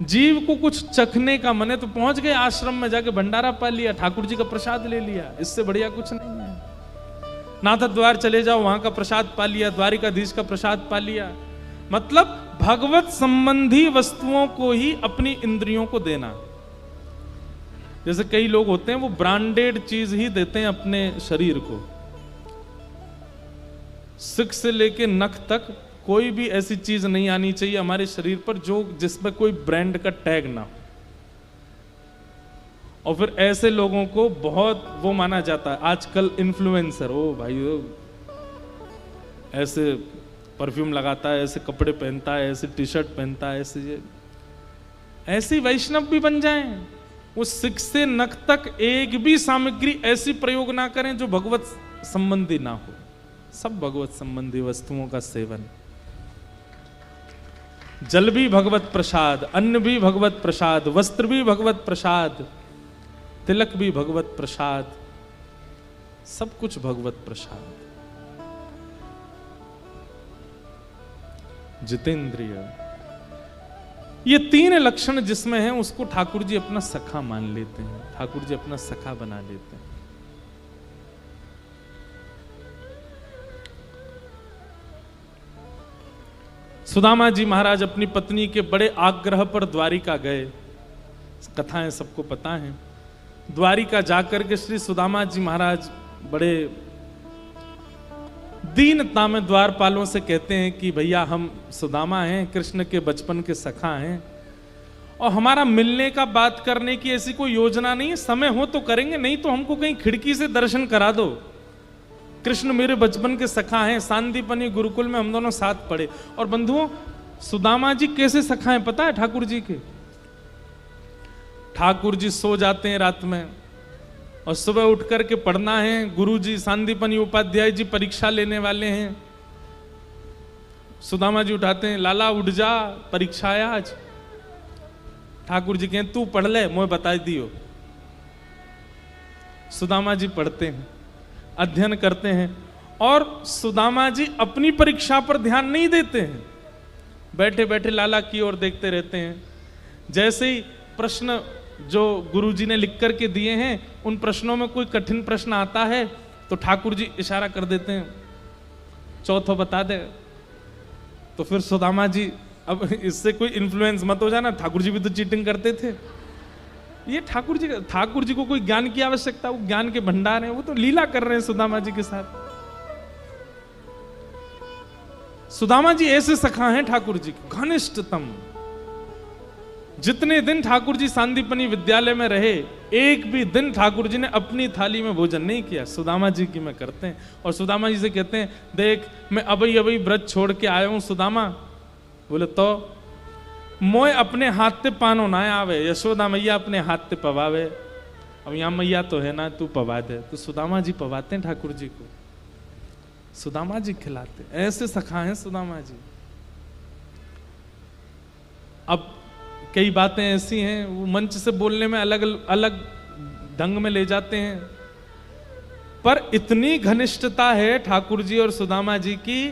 जीव को कुछ चखने का मन है तो पहुंच गए आश्रम में, जाके भंडारा पा लिया, ठाकुर जी का प्रसाद ले लिया, इससे बढ़िया कुछ नहीं है। नाथ द्वार चले जाओ, वहां का प्रसाद पा लिया, द्वारिकाधीश का प्रसाद पा लिया। मतलब भगवत संबंधी वस्तुओं को ही अपनी इंद्रियों को देना। जैसे कई लोग होते हैं वो ब्रांडेड चीज ही देते हैं अपने शरीर को, सिक से लेके नख तक कोई भी ऐसी चीज नहीं आनी चाहिए हमारे शरीर पर जो जिसमें कोई ब्रांड का टैग ना हो। और फिर ऐसे लोगों को बहुत वो माना जाता है आजकल, इन्फ्लुएंसर, ओ भाई ओ, ऐसे परफ्यूम लगाता है, ऐसे कपड़े पहनता है, ऐसे टी शर्ट पहनता है, ऐसे वैष्णव भी बन जाएं। वो सिक से नख तक एक भी सामग्री ऐसी प्रयोग ना करें जो भगवत संबंधी ना हो, सब भगवत संबंधी वस्तुओं का सेवन। जल भी भगवत प्रसाद, अन्न भी भगवत प्रसाद, वस्त्र भी भगवत प्रसाद, तिलक भी भगवत प्रसाद, सब कुछ भगवत प्रसाद। जितेंद्रिय, ये तीन लक्षण जिसमें हैं उसको ठाकुर जी अपना सखा मान लेते हैं, ठाकुर जी अपना सखा बना लेते हैं। सुदामा जी महाराज अपनी पत्नी के बड़े आग्रह पर द्वारिका गए, कथाएं सबको पता हैं। द्वारिका जाकर के श्री सुदामा जी महाराज बड़े दीनता में द्वारपालों से कहते हैं कि भैया हम सुदामा हैं, कृष्ण के बचपन के सखा हैं, और हमारा मिलने का बात करने की ऐसी कोई योजना नहीं है, समय हो तो करेंगे, नहीं तो हमको कहीं खिड़की से दर्शन करा दो। कृष्ण मेरे बचपन के सखा हैं, सांदीपनी गुरुकुल में हम दोनों साथ पढ़े। और बंधुओं, सुदामा जी कैसे सखा हैं पता है ठाकुर जी के? ठाकुर जी सो जाते हैं रात में और सुबह उठ करके पढ़ना है, गुरुजी सांदीपनी उपाध्याय जी परीक्षा लेने वाले हैं, सुदामा जी उठाते हैं, लाला उठ जा परीक्षा है आज। ठाकुर जी कहें तू पढ़ ले, मुझे बता दियो। सुदामा जी पढ़ते हैं, अध्ययन करते हैं, और सुदामा जी अपनी परीक्षा पर ध्यान नहीं देते हैं, बैठे बैठे लाला की ओर देखते रहते हैं। जैसे ही प्रश्न जो गुरुजी ने लिख करके दिए हैं उन प्रश्नों में कोई कठिन प्रश्न आता है तो ठाकुर जी इशारा कर देते हैं, चौथो बता दे। तो फिर सुदामा जी, अब इससे कोई इन्फ्लुएंस मत हो जाना, ठाकुर जी भी तो चीटिंग करते थे। ये ठाकुर जी को कोई ज्ञान की आवश्यकता, वो ज्ञान के भंडार हैं, वो तो लीला कर रहे हैं सुदामा जी के साथ। सुदामा जी ऐसे सखा हैं ठाकुर जी के, घनिष्ठतम। जितने दिन ठाकुर जी सांदीपनी विद्यालय में रहे, एक भी दिन ठाकुर जी ने अपनी थाली में भोजन नहीं किया, सुदामा जी की में करते हैं। और सुदामा जी से कहते हैं, देख मैं अभी अभी व्रत छोड़ के आया हूं सुदामा। बोले तो मोय अपने हाथ ते पानो ना आवे, यशोदा मैया अपने हाथ ते पवावे। अब यहाँ मैया तो है ना, तू पवा दे। तो सुदामा जी पवाते हैं ठाकुर जी को, सुदामा जी खिलाते। ऐसे सखा हैं सुदामा जी। अब कई बातें ऐसी हैं वो मंच से बोलने में अलग अलग ढंग में ले जाते हैं, पर इतनी घनिष्ठता है ठाकुर जी और सुदामा जी की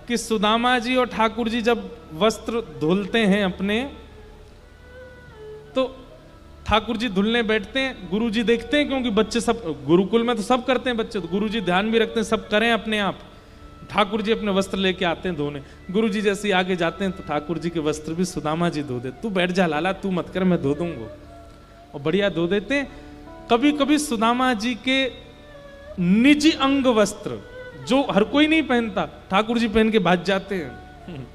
कि सुदामा जी और ठाकुर जी जब वस्त्र धुलते हैं अपने, तो ठाकुर जी धुलने बैठते हैं, गुरु जी देखते हैं, क्योंकि बच्चे सब गुरुकुल में तो सब करते हैं बच्चे, तो गुरु जी ध्यान भी रखते हैं सब करें अपने आप। ठाकुर जी अपने वस्त्र लेके आते हैं धोने, गुरु जी जैसे आगे जाते हैं तो ठाकुर जी के वस्त्र भी सुदामा जी धो दे। तू बैठ जा लाला, तू मत कर, मैं धो दूंगा। और बढ़िया धो देते हैं। कभी कभी सुदामा जी के निजी अंग वस्त्र जो हर कोई नहीं पहनता, ठाकुर जी पहन के भाग जाते हैं।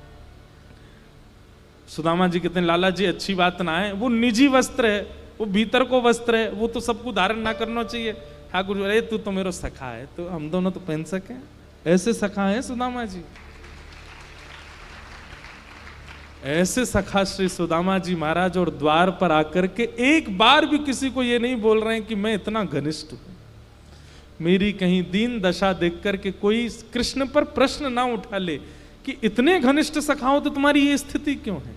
सुदामा जी कहते हैं लाला जी अच्छी बात ना है, वो निजी वस्त्र है, वो भीतर को वस्त्र है, वो तो सबको धारण ना करना चाहिए। ठाकुर जी अरे तू तो मेरा सखा है, तो हम दोनों तो पहन सके। ऐसे सखा है सुदामा जी, ऐसे सखा श्री सुदामा जी महाराज। और द्वार पर आकर के एक बार भी किसी को ये नहीं बोल रहे हैं कि मैं इतना घनिष्ठ हूं। मेरी कहीं दीन दशा देख करके कोई कृष्ण पर प्रश्न ना उठा ले कि इतने घनिष्ठ सखा हो तो तुम्हारी ये स्थिति क्यों है।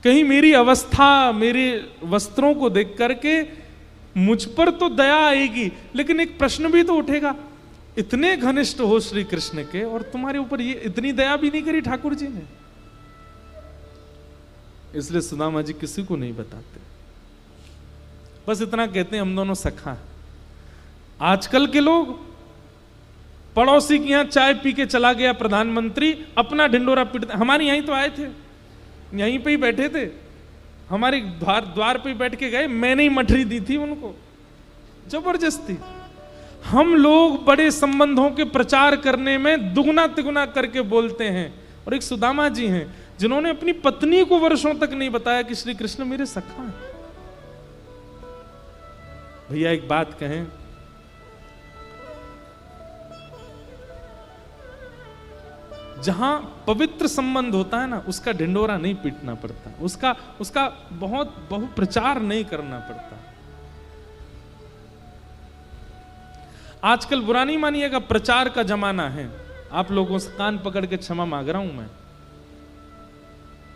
कहीं मेरी अवस्था, मेरे वस्त्रों को देख करके मुझ पर तो दया आएगी, लेकिन एक प्रश्न भी तो उठेगा, इतने घनिष्ठ हो श्री कृष्ण के और तुम्हारे ऊपर ये इतनी दया भी नहीं करी ठाकुर जी ने। इसलिए सुदामा जी किसी को नहीं बताते, बस इतना कहते हैं हम दोनों सखा हैं। आजकल के लोग, पड़ोसी के यहां चाय पी के चला गया प्रधानमंत्री, अपना ढिंडोरा पीटते। हमारे यहीं तो आए थे, यहीं पे ही बैठे थे, हमारे द्वार पे बैठ के गए, मैंने ही मठरी दी थी उनको जबरदस्ती। हम लोग बड़े संबंधों के प्रचार करने में दुगना तिगुना करके बोलते हैं, और एक सुदामा जी हैं जिन्होंने अपनी पत्नी को वर्षों तक नहीं बताया कि श्री कृष्ण मेरे सखा हैं। भैया एक बात कहें, जहां पवित्र संबंध होता है ना, उसका ढिंडोरा नहीं पीटना पड़ता, उसका बहुत प्रचार नहीं करना पड़ता। आजकल बुरा नहीं मानिएगा, प्रचार का जमाना है। आप लोगों से कान पकड़ के क्षमा मांग रहा हूं मैं।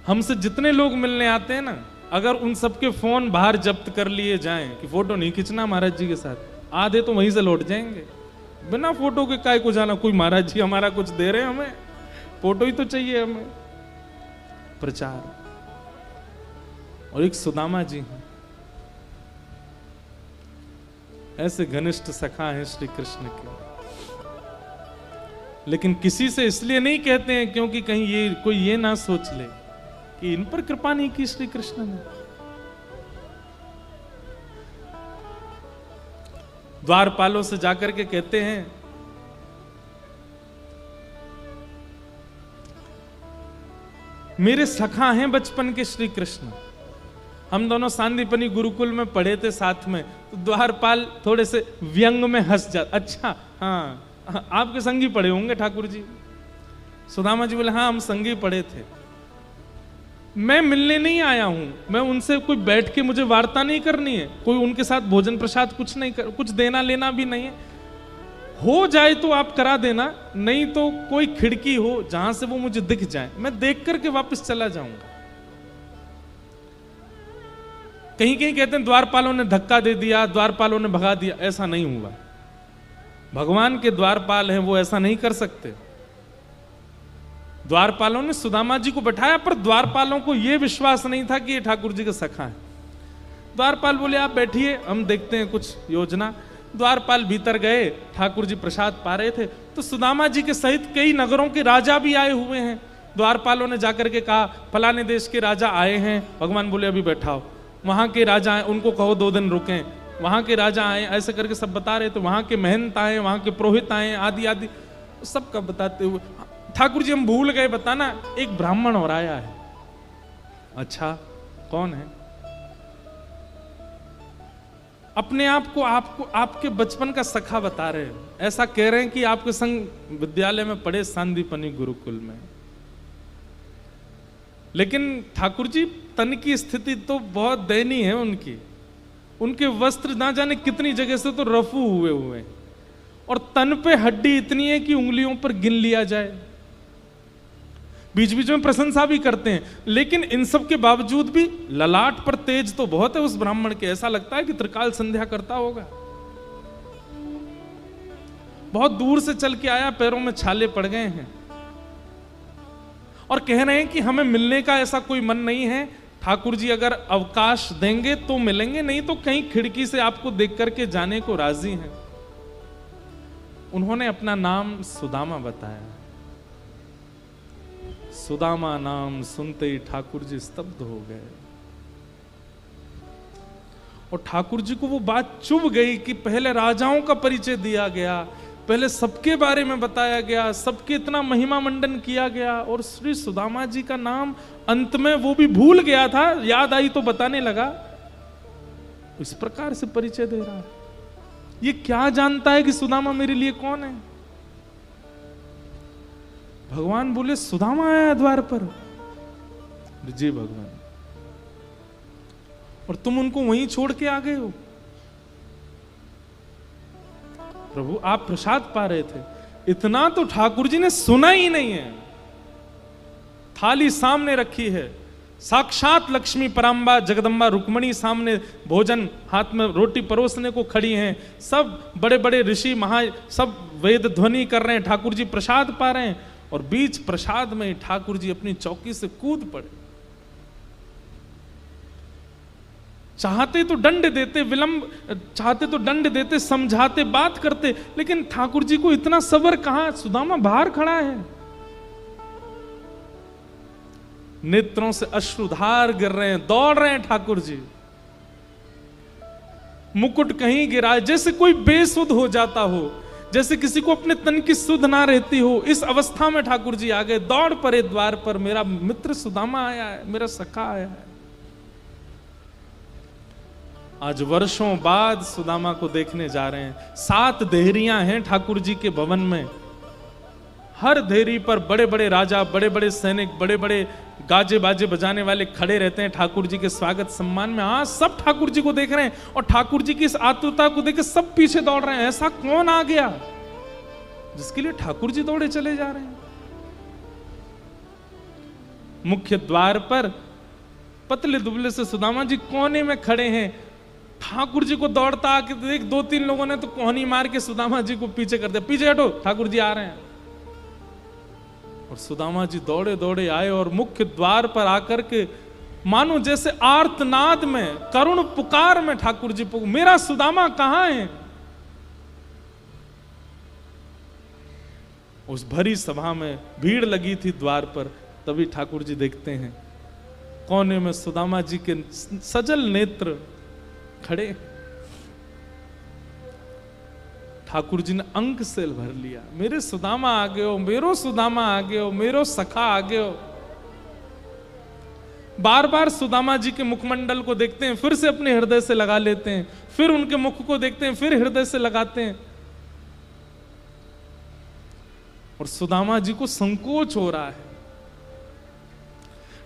हमसे जितने लोग मिलने आते हैं ना, अगर उन सबके फोन बाहर जब्त कर लिए जाएं कि फोटो नहीं खींचना महाराज जी के साथ, आधे तो वहीं से लौट जाएंगे। बिना फोटो के काय को जाना, कोई महाराज जी हमारा कुछ दे रहे हैं, हमें फोटो ही तो चाहिए हमें। प्रचार। और एक सुदामा जी हैं, ऐसे घनिष्ठ सखा हैं श्री कृष्ण के, लेकिन किसी से इसलिए नहीं कहते हैं क्योंकि कहीं ये कोई ये ना सोच ले कि इन पर कृपा नहीं की श्री कृष्ण ने। द्वारपालों से जाकर के कहते हैं मेरे सखा हैं बचपन के श्री कृष्ण। हम दोनों सांदीपनी गुरुकुल में पढ़े थे साथ में, तो द्वारपाल थोड़े से व्यंग में हंस जाते। अच्छा हाँ, आपके संगी पढ़े होंगे ठाकुर जी। सुदामा जी बोले हाँ हम संगी पढ़े थे। मैं मिलने नहीं आया हूं, मैं उनसे कोई बैठ के मुझे वार्ता नहीं करनी है, कोई उनके साथ भोजन प्रसाद कुछ नहीं कर, कुछ देना लेना भी नहीं है। हो जाए तो आप करा देना, नहीं तो कोई खिड़की हो जहां से वो मुझे दिख जाए, मैं देख करके वापस चला जाऊंगा। कहीं कहीं कहते हैं द्वारपालों ने धक्का दे दिया, द्वारपालों ने भगा दिया, ऐसा नहीं हुआ। भगवान के द्वारपाल हैं, वो ऐसा नहीं कर सकते। द्वारपालों ने सुदामा जी को बैठाया, पर द्वारपालों को यह विश्वास नहीं था कि ये ठाकुर जी का सखा है। द्वारपाल बोले आप बैठिए, हम देखते हैं कुछ योजना। द्वारपाल भीतर गए, ठाकुर जी प्रसाद पा रहे थे, तो सुदामा जी के सहित कई नगरों के राजा भी आए हुए हैं। द्वारपालों ने जाकर के कहा फलाने देश के राजा आए हैं। भगवान बोले अभी बैठाओ। वहां के राजा आए, उनको कहो 2 दिन रुकें। वहां के राजा आए, ऐसे करके सब बता रहे थे। वहां के महंत आए, वहां के पुरोहित आए, आदि आदि सबका बताते हुए ठाकुर जी हम भूल गए बताना, एक ब्राह्मण और आया है। अच्छा कौन है? अपने आप को आपके बचपन का सखा बता रहे हैं। ऐसा कह रहे हैं कि आपके संग विद्यालय में पढ़े सांदीपनी गुरुकुल में। लेकिन ठाकुर जी तन की स्थिति तो बहुत दयनीय है उनकी। उनके वस्त्र ना जाने कितनी जगह से तो रफू हुए और तन पे हड्डी इतनी है कि उंगलियों पर गिन लिया जाए। बीच बीच में प्रशंसा भी करते हैं, लेकिन इन सब के बावजूद भी ललाट पर तेज तो बहुत है उस ब्राह्मण के। ऐसा लगता है कि त्रिकाल संध्या करता होगा। बहुत दूर से चल के आया, पैरों में छाले पड़ गए हैं और कह रहे हैं कि हमें मिलने का ऐसा कोई मन नहीं है। ठाकुर जी अगर अवकाश देंगे तो मिलेंगे, नहीं तो कहीं खिड़की से आपको देख करके जाने को राजी हैं। उन्होंने अपना नाम सुदामा बताया। सुदामा नाम सुनते ही ठाकुर जी स्तब्ध हो गए और ठाकुर जी को वो बात चुभ गई कि पहले राजाओं का परिचय दिया गया, पहले सबके बारे में बताया गया, सबके इतना महिमा मंडन किया गया, और श्री सुदामा जी का नाम अंत में वो भी भूल गया था, याद आई तो बताने लगा। इस प्रकार से परिचय दे रहा है। ये क्या जानता है कि सुदामा मेरे लिए कौन है? भगवान बोले सुदामा आया द्वार पर। जी भगवान, और तुम उनको वहीं छोड़ के आ गए हो? प्रभु आप प्रसाद पा रहे थे। इतना तो ठाकुर जी ने सुना ही नहीं है। थाली सामने रखी है, साक्षात लक्ष्मी परांबा जगदम्बा रुक्मणी सामने भोजन हाथ में रोटी परोसने को खड़ी हैं। सब बड़े बड़े ऋषि महा सब वेद ध्वनि कर रहे हैं, ठाकुर जी प्रसाद पा रहे हैं, और बीच प्रसाद में ठाकुर जी अपनी चौकी से कूद पड़े। चाहते तो दंड देते, विलंब चाहते तो दंड देते, समझाते, बात करते, लेकिन ठाकुर जी को इतना सब्र कहां। सुदामा बाहर खड़ा है, नेत्रों से अश्रुधार गिर रहे हैं, दौड़ रहे हैं ठाकुर जी। मुकुट कहीं गिरा, जैसे कोई बेसुध हो जाता हो, जैसे किसी को अपने तन की सुध ना रहती हो। इस अवस्था में ठाकुर जी आ गए, दौड़ पड़े द्वार पर। मेरा मित्र सुदामा आया है, मेरा सखा आया है। आज वर्षों बाद सुदामा को देखने जा रहे हैं। 7 देहरियां हैं ठाकुर जी के भवन में। हर देहरी पर बड़े बड़े राजा, बड़े बड़े सैनिक, बड़े बड़े गाजे बाजे बजाने वाले खड़े रहते हैं ठाकुर जी के स्वागत सम्मान में। हाँ, सब ठाकुर जी को देख रहे हैं, और ठाकुर जी की इस आतुरता को देख के सब पीछे दौड़ रहे हैं। ऐसा कौन आ गया जिसके लिए ठाकुर जी दौड़े चले जा रहे हैं? मुख्य द्वार पर पतले दुबले से सुदामा जी कोने में खड़े हैं। ठाकुर जी को दौड़ता आके देख 2-3 लोगों ने तो कोहनी मार के सुदामा जी को पीछे कर दिया। पीछे हटो, ठाकुर जी आ रहे हैं। और सुदामा जी दौड़े दौड़े आए और मुख्य द्वार पर आकर के मानो जैसे आर्तनाद में, करुण पुकार में ठाकुर जी मेरा सुदामा कहां है? उस भरी सभा में भीड़ लगी थी द्वार पर। तभी ठाकुर जी देखते हैं कोने में सुदामा जी के सजल नेत्र खड़े। ठाकुर जी ने अंक से भर लिया, मेरे सुदामा आ गए हो, मेरो सुदामा आ गए हो, मेरो सखा आ गए हो। बार बार सुदामा जी के मुखमंडल को देखते हैं, फिर से अपने हृदय से लगा लेते हैं, फिर उनके मुख को देखते हैं, फिर हृदय से लगाते हैं। और सुदामा जी को संकोच हो रहा है।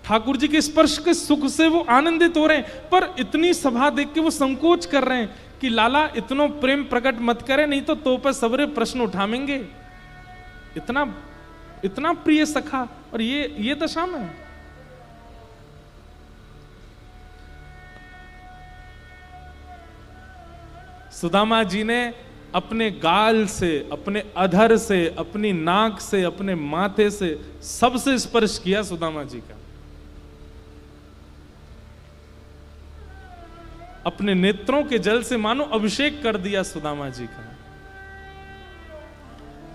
ठाकुर जी के स्पर्श के सुख से वो आनंदित हो रहे हैं, पर इतनी सभा देख के वो संकोच कर रहे हैं कि लाला इतनो प्रेम प्रकट मत करे, नहीं तो पर सबरे प्रश्न उठाएंगे। इतना इतना प्रिय सखा और ये दशा में। सुदामा जी ने अपने गाल से, अपने अधर से, अपनी नाक से, अपने माथे से सबसे स्पर्श किया सुदामा जी का। अपने नेत्रों के जल से मानो अभिषेक कर दिया सुदामा जी का।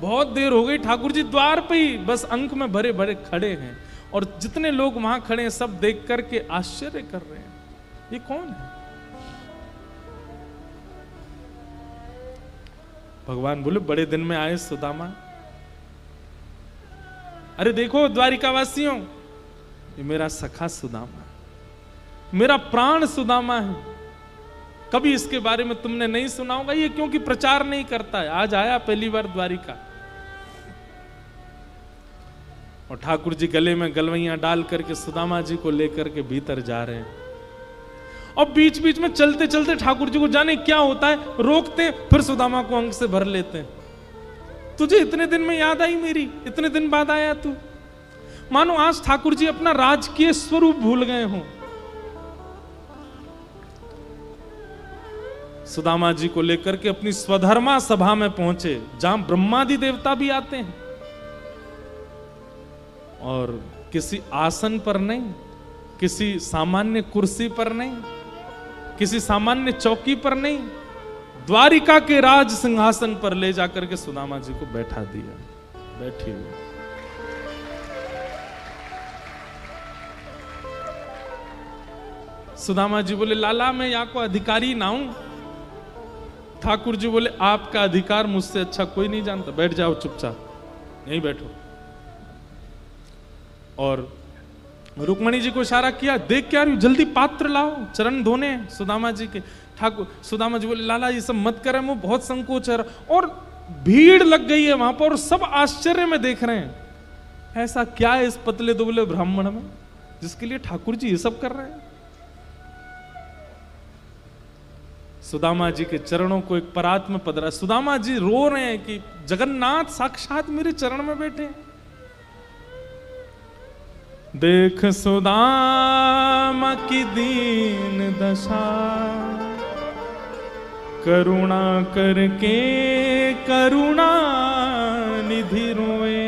बहुत देर हो गई, ठाकुर जी द्वार पे ही बस अंक में भरे भरे खड़े हैं, और जितने लोग वहां खड़े हैं सब देख करके आश्चर्य कर रहे हैं, ये कौन है? भगवान बोले बड़े दिन में आए सुदामा। अरे देखो द्वारिकावासियों, ये मेरा सखा सुदामा, मेरा प्राण सुदामा है। कभी इसके बारे में तुमने नहीं सुना होगा, ये क्योंकि प्रचार नहीं करता है, आज आया पहली बार द्वारिका। और ठाकुर जी गले में गलवैयां डाल करके सुदामा जी को लेकर के भीतर जा रहे हैं। और बीच बीच में चलते चलते ठाकुर जी को जाने क्या होता है, रोकते, फिर सुदामा को अंक से भर लेते हैं। तुझे इतने दिन में याद आई मेरी, इतने दिन बाद आया तू। मानो आज ठाकुर जी अपना राजकीय स्वरूप भूल गए हों। सुदामा जी को लेकर के अपनी स्वधर्मा सभा में पहुंचे, जहां ब्रह्मादि देवता भी आते हैं, और किसी आसन पर नहीं, किसी सामान्य कुर्सी पर नहीं, किसी सामान्य चौकी पर नहीं, द्वारिका के राज सिंहासन पर ले जाकर के सुदामा जी को बैठा दिया। बैठे हुए सुदामा जी बोले, लाला मैं यहाँ को अधिकारी ना हूं। ठाकुर जी बोले, आपका अधिकार मुझसे अच्छा कोई नहीं जानता, बैठ जाओ चुपचाप, यहीं बैठो। और रुक्मणी जी को इशारा किया, देख क्या रही हूं, जल्दी पात्र लाओ, चरण धोने सुदामा जी के। ठाकुर सुदामा जी बोले, लाला ये सब मत करें, वो बहुत संकोच है। और भीड़ लग गई है वहां पर, और सब आश्चर्य में देख रहे हैं, ऐसा क्या है इस पतले दुबले ब्राह्मण में जिसके लिए ठाकुर जी ये सब कर रहे हैं। सुदामा जी के चरणों को एक परात्म पद रहा। सुदामा जी रो रहे हैं कि जगन्नाथ साक्षात मेरे चरण में बैठे हैं। देख सुदामा की दीन दशा, करुणा करके करुणा निधि रोए।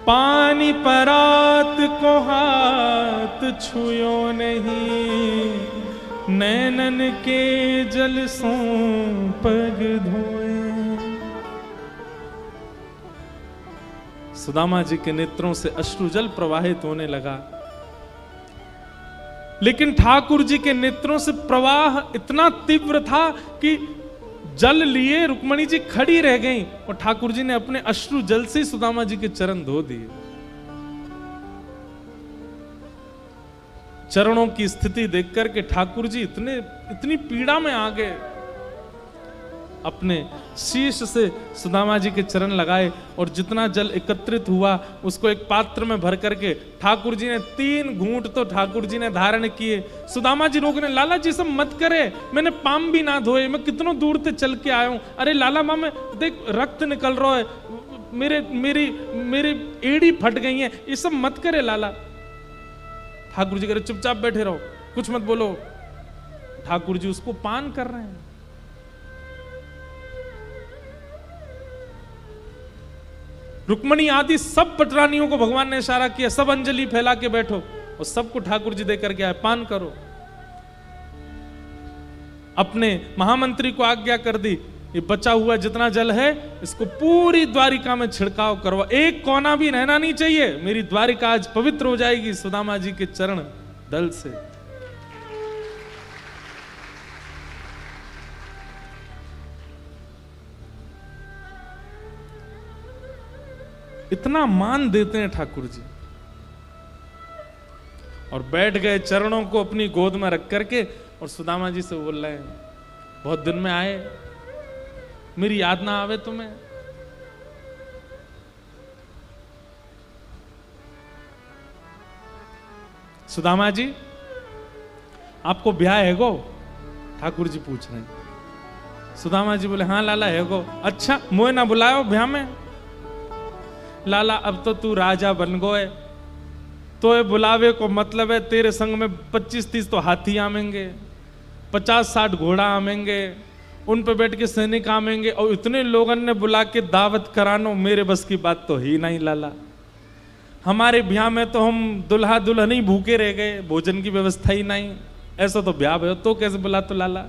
पानी परात को हाथ छुयो नहीं, नैनन के जल सो पग धोए। सुदामा जी के नेत्रों से अश्रुजल प्रवाहित होने लगा, लेकिन ठाकुर जी के नेत्रों से प्रवाह इतना तीव्र था कि जल लिए रुक्मणी जी खड़ी रह गईं, और ठाकुर जी ने अपने अश्रु जल से सुदामा जी के चरण धो दिए। चरणों की स्थिति देखकर के ठाकुर जी इतनी पीड़ा में आ गए। अपने शीश से सुदामा जी के चरण लगाए, और जितना जल एकत्रित हुआ उसको एक पात्र में भर करके ठाकुर जी ने 3 घूंट तो ठाकुर जी ने धारण किए। सुदामा जी रोकने, लाला जी सब मत करे, मैंने पाम भी ना धोए, मैं कितनों दूर से चल के आया हूं। अरे लाला माँ, मैं देख रक्त निकल रहा है, मेरी एड़ी फट गई है, ये सब मत करे लाला। ठाकुर जी कह रहे, चुपचाप बैठे रहो, कुछ मत बोलो। ठाकुर जी उसको पान कर रहे हैं। रुक्मणी आदि सब पटरानियों को भगवान ने इशारा किया, सब अंजलि फैला के बैठो, और सबको ठाकुर जी देकर के आए, पान करो। अपने महामंत्री को आज्ञा कर दी, ये बचा हुआ जितना जल है इसको पूरी द्वारिका में छिड़काव करवा, एक कोना भी रहना नहीं चाहिए, मेरी द्वारिका आज पवित्र हो जाएगी सुदामा जी के चरण दल से। इतना मान देते हैं ठाकुर जी। और बैठ गए चरणों को अपनी गोद में रख करके, और सुदामा जी से बोल रहे हैं, बहुत दिन में आए, मेरी याद ना आवे तुम्हें? सुदामा जी आपको ब्याह है गो? ठाकुर जी पूछ रहे हैं। सुदामा जी बोले, हाँ लाला है गो। अच्छा मोए ना बुलायो ब्याह में? लाला अब तो तू राजा बन गो है, तो ये बुलावे को मतलब है तेरे संग में 25-30 तो हाथी आमेंगे, 50-60 घोड़ा आमेंगे, उन पे बैठ के सैनिक आमेंगे, और इतने लोगन ने बुला के दावत करानो मेरे बस की बात तो ही नहीं लाला। हमारे ब्याह में तो हम दुल्हा दुल्हन ही भूखे रह गए, भोजन की व्यवस्था ही नहीं, ऐसा तो ब्याह है तो कैसे बुला? तो लाला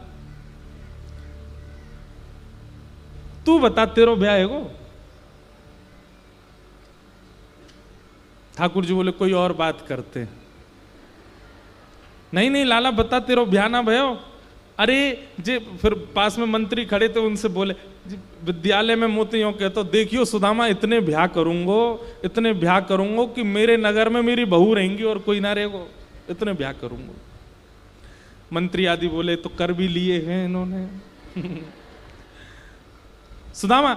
तू बता, तेरो ब्याह है गो? ठाकुर जी बोले, कोई और बात करते। नहीं नहीं लाला बता, तेरो ब्याह ना भयो? अरे जे फिर पास में मंत्री खड़े थे, उनसे बोले, विद्यालय में मोतियों के तो देखियो सुदामा, इतने ब्याह करूंगो कि मेरे नगर में मेरी बहू रहेंगी और कोई ना रहेगो, इतने ब्याह करूंगो। मंत्री आदि बोले, तो कर भी लिए हैं इन्होंने। सुदामा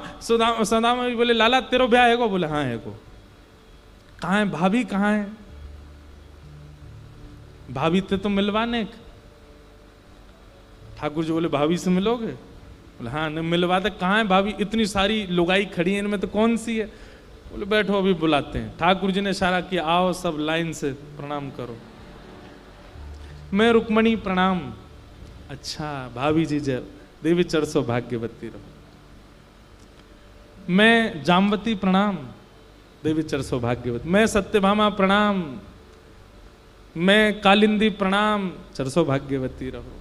भी बोले, लाला तेरो ब्याह है गो? बोले हाँ है गो। कहाँ है भाभी, कहाँ है भाभी थे तो मिलवाने। ठाकुर जी बोले भाभी से मिलोगे? बोले हाँ नहीं मिलवा दे। कहाँ है भाभी? इतनी सारी लुगाई खड़ी है, इनमें तो कौन सी है? बोले बैठो अभी बुलाते हैं। ठाकुर जी ने इशारा किया, आओ सब लाइन से प्रणाम करो। मैं रुक्मणी प्रणाम। अच्छा भाभी जी जय, देवी चरसो भाग्यवती रहो। मैं जामवती प्रणाम, देवी चरसो भाग्यवती। मैं सत्यभामा प्रणाम, मैं कालिंदी प्रणाम, चरसो भाग्यवती रहो।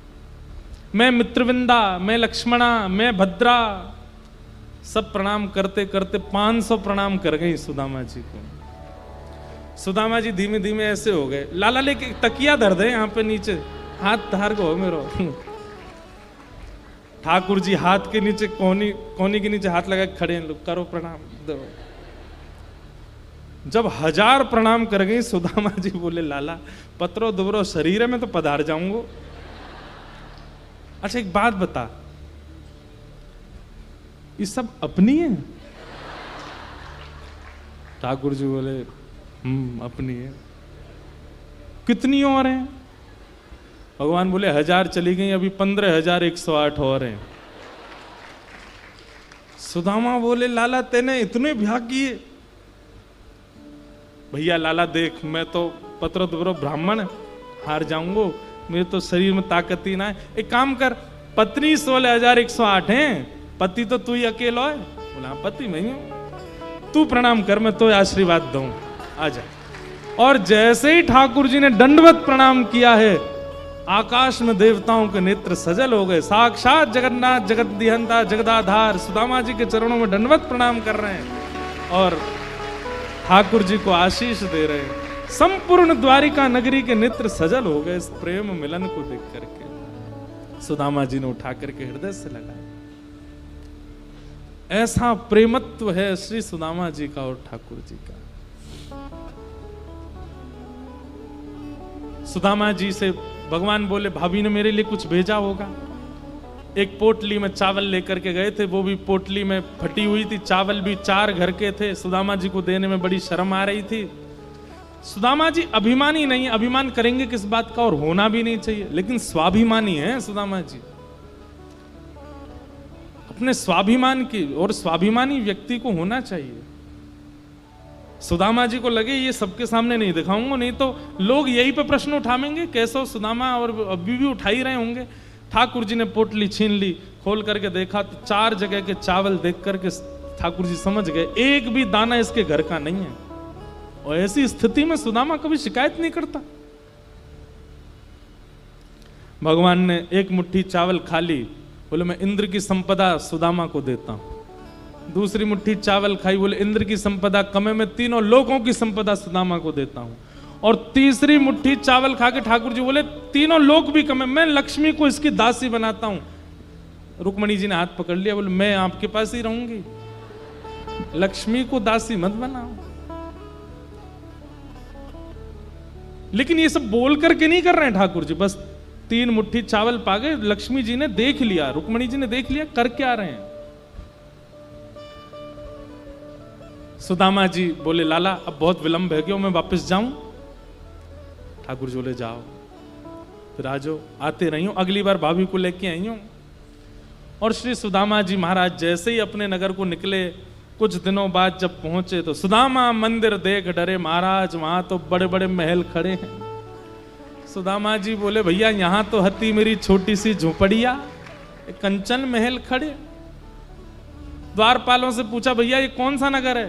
मैं मित्रविंदा, मैं लक्ष्मणा, मैं भद्रा। सब प्रणाम करते करते 500 प्रणाम कर गई सुदामा जी को। सुदामा जी धीमे धीमे ऐसे हो गए, लाला लेके तकिया धर दे यहाँ पे नीचे, हाथ धार को मेरो। ठाकुर जी हाथ के नीचे कोनी के नीचे हाथ लगा खड़े हैं, लोग करो प्रणाम दो। जब 1000 प्रणाम कर गई सुदामा जी बोले लाला पत्रो दुबरो शरीर में तो पधार जाऊंगो। अच्छा एक बात बता, ये सब अपनी है? ठाकुर जी बोले अपनी है। कितनी और हैं? भगवान बोले 1000 चली गई, अभी 15,108 और हैं। सुदामा बोले लाला तेने इतने ब्याह किए? भैया लाला देख मैं तो पत्रो दुबरो ब्राह्मण हार जाऊंगो, मेरे तो शरीर में ताकत ही ना है। एक काम कर, पत्नी 16,108 हैं, पति तो तू ही अकेला है। बोला पति मैं ही हूं, तू प्रणाम कर मैं तो आशीर्वाद दूं, आजा। और जैसे ही ठाकुर जी ने दंडवत प्रणाम किया है, आकाश में देवताओं के नेत्र सजल हो गए। साक्षात जगन्नाथ जगद्दिहंता जगदाधार सुदामा जी के चरणों में दंडवत प्रणाम कर रहे हैं और ठाकुर जी को आशीष दे रहे हैं। संपूर्ण द्वारिका नगरी के नेत्र सजल हो गए इस प्रेम मिलन को देख करके। सुदामा जी ने उठा करके हृदय से लगाया। ऐसा प्रेमत्व है श्री सुदामा जी का और ठाकुर जी का। सुदामा जी से भगवान बोले भाभी ने मेरे लिए कुछ भेजा होगा। एक पोटली में चावल लेकर के गए थे, वो भी पोटली में फटी हुई थी, चावल भी 4 घर के थे। सुदामा जी को देने में बड़ी शर्म आ रही थी। सुदामा जी अभिमानी नहीं, अभिमान करेंगे किस बात का, और होना भी नहीं चाहिए, लेकिन स्वाभिमानी है सुदामा जी। अपने स्वाभिमान की, और स्वाभिमानी व्यक्ति को होना चाहिए। सुदामा जी को लगे ये सबके सामने नहीं दिखाऊंगा, नहीं तो लोग यही पे प्रश्न उठाएंगे कैसे सुदामा, और अभी भी उठा ही रहे होंगे। ठाकुर जी ने पोटली छीन ली, खोल करके देखा तो 4 जगह के चावल देख करके ठाकुर जी समझ गए एक भी दाना इसके घर का नहीं है। और ऐसी स्थिति में सुदामा कभी शिकायत नहीं करता। भगवान ने एक मुट्ठी चावल खा ली, बोले मैं इंद्र की संपदा सुदामा को देता हूं। दूसरी मुट्ठी चावल खाई, बोले इंद्र की संपदा कमे, मैं तीनों लोगों की संपदा सुदामा को देता हूं। और तीसरी मुट्ठी चावल खा के ठाकुर जी बोले तीनों लोग भी कमे, मैं लक्ष्मी को इसकी दासी बनाता हूं। रुक्मणी जी ने हाथ पकड़ लिया, बोले मैं आपके पास ही रहूंगी, लक्ष्मी को दासी मत बनाओ। लेकिन ये सब बोल करके नहीं कर रहे हैं ठाकुर जी, बस 3 मुट्ठी चावल पा गए। लक्ष्मी जी ने देख लिया, रुक्मणी जी ने देख लिया कर क्या रहे हैं। सुदामा जी बोले लाला अब बहुत विलंब है, क्यों मैं वापस जाऊं? ठाकुर जी बोले जाओ, फिर आजो, आते रही हूं, अगली बार भाभी को लेके आई हूं। और श्री सुदामा जी महाराज जैसे ही अपने नगर को निकले, कुछ दिनों बाद जब पहुंचे तो सुदामा मंदिर देख डरे महाराज, वहां तो बड़े बड़े महल खड़े हैं। सुदामा जी बोले भैया यहां तो हती मेरी छोटी सी झोपड़िया, कंचन महल खड़े। द्वारपालों से पूछा भैया ये कौन सा नगर है?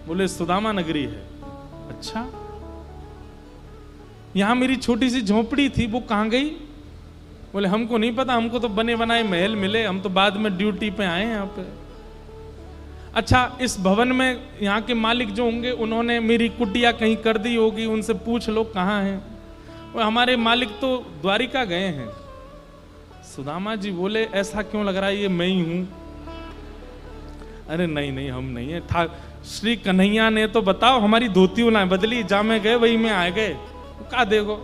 बोले सुदामा नगरी है। अच्छा, यहां मेरी छोटी सी झोपड़ी थी वो कहां गई? बोले हमको नहीं पता, हमको तो बने बनाए महल मिले, हम तो बाद में ड्यूटी पे आए यहाँ पे। अच्छा, इस भवन में यहाँ के मालिक जो होंगे उन्होंने मेरी कुटिया कहीं कर दी होगी, उनसे पूछ लो कहाँ हैं। और हमारे मालिक तो द्वारिका गए हैं। सुदामा जी बोले ऐसा क्यों लग रहा है ये मैं ही हूं? अरे नहीं नहीं हम नहीं है, श्री कन्हैया ने तो बताओ हमारी धोती ना बदली, जा में गए वही में आ गए, का देखो।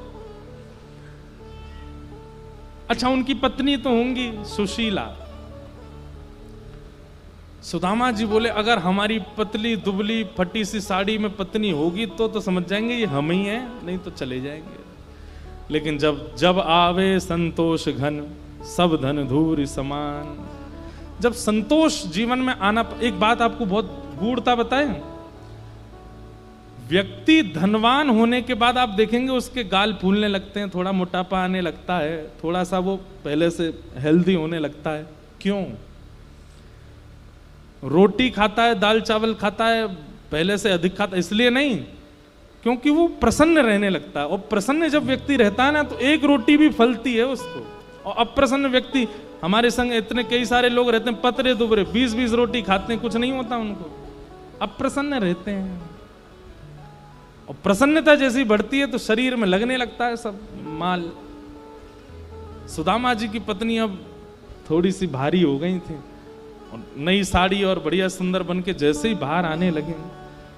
अच्छा, उनकी पत्नी तो होंगी सुशीला। सुदामा जी बोले अगर हमारी पतली दुबली फटी सी साड़ी में पत्नी होगी तो समझ जाएंगे ये हम ही हैं, नहीं तो चले जाएंगे। लेकिन जब जब आवे संतोष घन सब धन धूर समान, जब संतोष जीवन में आना, एक बात आपको बहुत गूढ़ता बताएं, व्यक्ति धनवान होने के बाद आप देखेंगे उसके गाल फूलने लगते हैं, थोड़ा मोटापा आने लगता है, थोड़ा सा वो पहले से हेल्दी होने लगता है। क्यों? रोटी खाता है, दाल चावल खाता है, पहले से अधिक खाता है, इसलिए नहीं, क्योंकि वो प्रसन्न रहने लगता है। और प्रसन्न जब व्यक्ति रहता है ना तो एक रोटी भी फलती है उसको। और अप्रसन्न व्यक्ति, हमारे संग इतने कई सारे लोग रहते हैं पतरे दुबरे, 20-20 रोटी खाते हैं, कुछ नहीं होता उनको, अप्रसन्न रहते हैं। और प्रसन्नता जैसी बढ़ती है तो शरीर में लगने लगता है सब माल। सुदामा जी की पत्नी अब थोड़ी सी भारी हो गई थी, और नई साड़ी और बढ़िया सुंदर बन के जैसे ही बाहर आने लगे,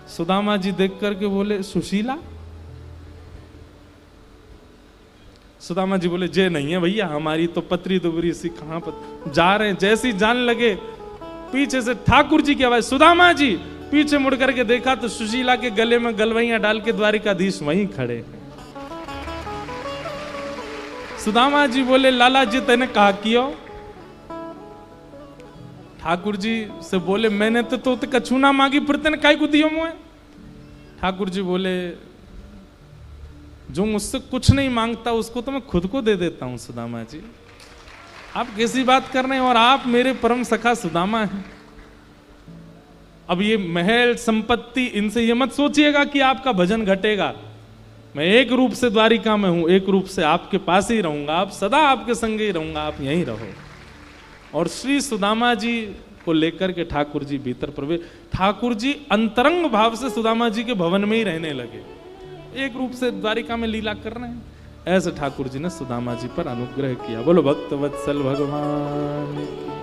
सुदामा जी देख करके बोले सुशीला। सुदामा जी बोले जे नहीं है भैया, हमारी तो पतरी दुबरी सी कहां पर जा रहे हैं। जैसे ही जाने लगे पीछे से ठाकुर जी की आवाज, सुदामा जी। पीछे मुड़ करके देखा तो सुशीला के गले में गलवैयां डाल के द्वारिकाधीश वहीं खड़े हैं। सुदामा जी बोले लाला जी तेने कहा कियो? ठाकुर जी से बोले मैंने तो कछु ना मांगी, फिर तेने काय को दियो मुझे? ठाकुर जी बोले जो मुझसे कुछ नहीं मांगता उसको तो मैं खुद को दे देता हूं सुदामा जी। आप कैसी बात कर रहे हैं, और आप मेरे परम सखा सुदामा हैं। अब ये महल संपत्ति इनसे ये मत सोचिएगा कि आपका भजन घटेगा। मैं एक रूप से द्वारिका में हूं, एक रूप से आपके पास ही रहूंगा, आप सदा आपके संग ही रहूंगा, आप यहीं रहो। और श्री सुदामा जी को लेकर के ठाकुर जी भीतर प्रवेश, ठाकुर जी अंतरंग भाव से सुदामा जी के भवन में ही रहने लगे, एक रूप से द्वारिका में लीला कर रहे हैं। ऐसे ठाकुर जी ने सुदामा जी पर अनुग्रह किया। बोलो भक्त वत्सल भगवान।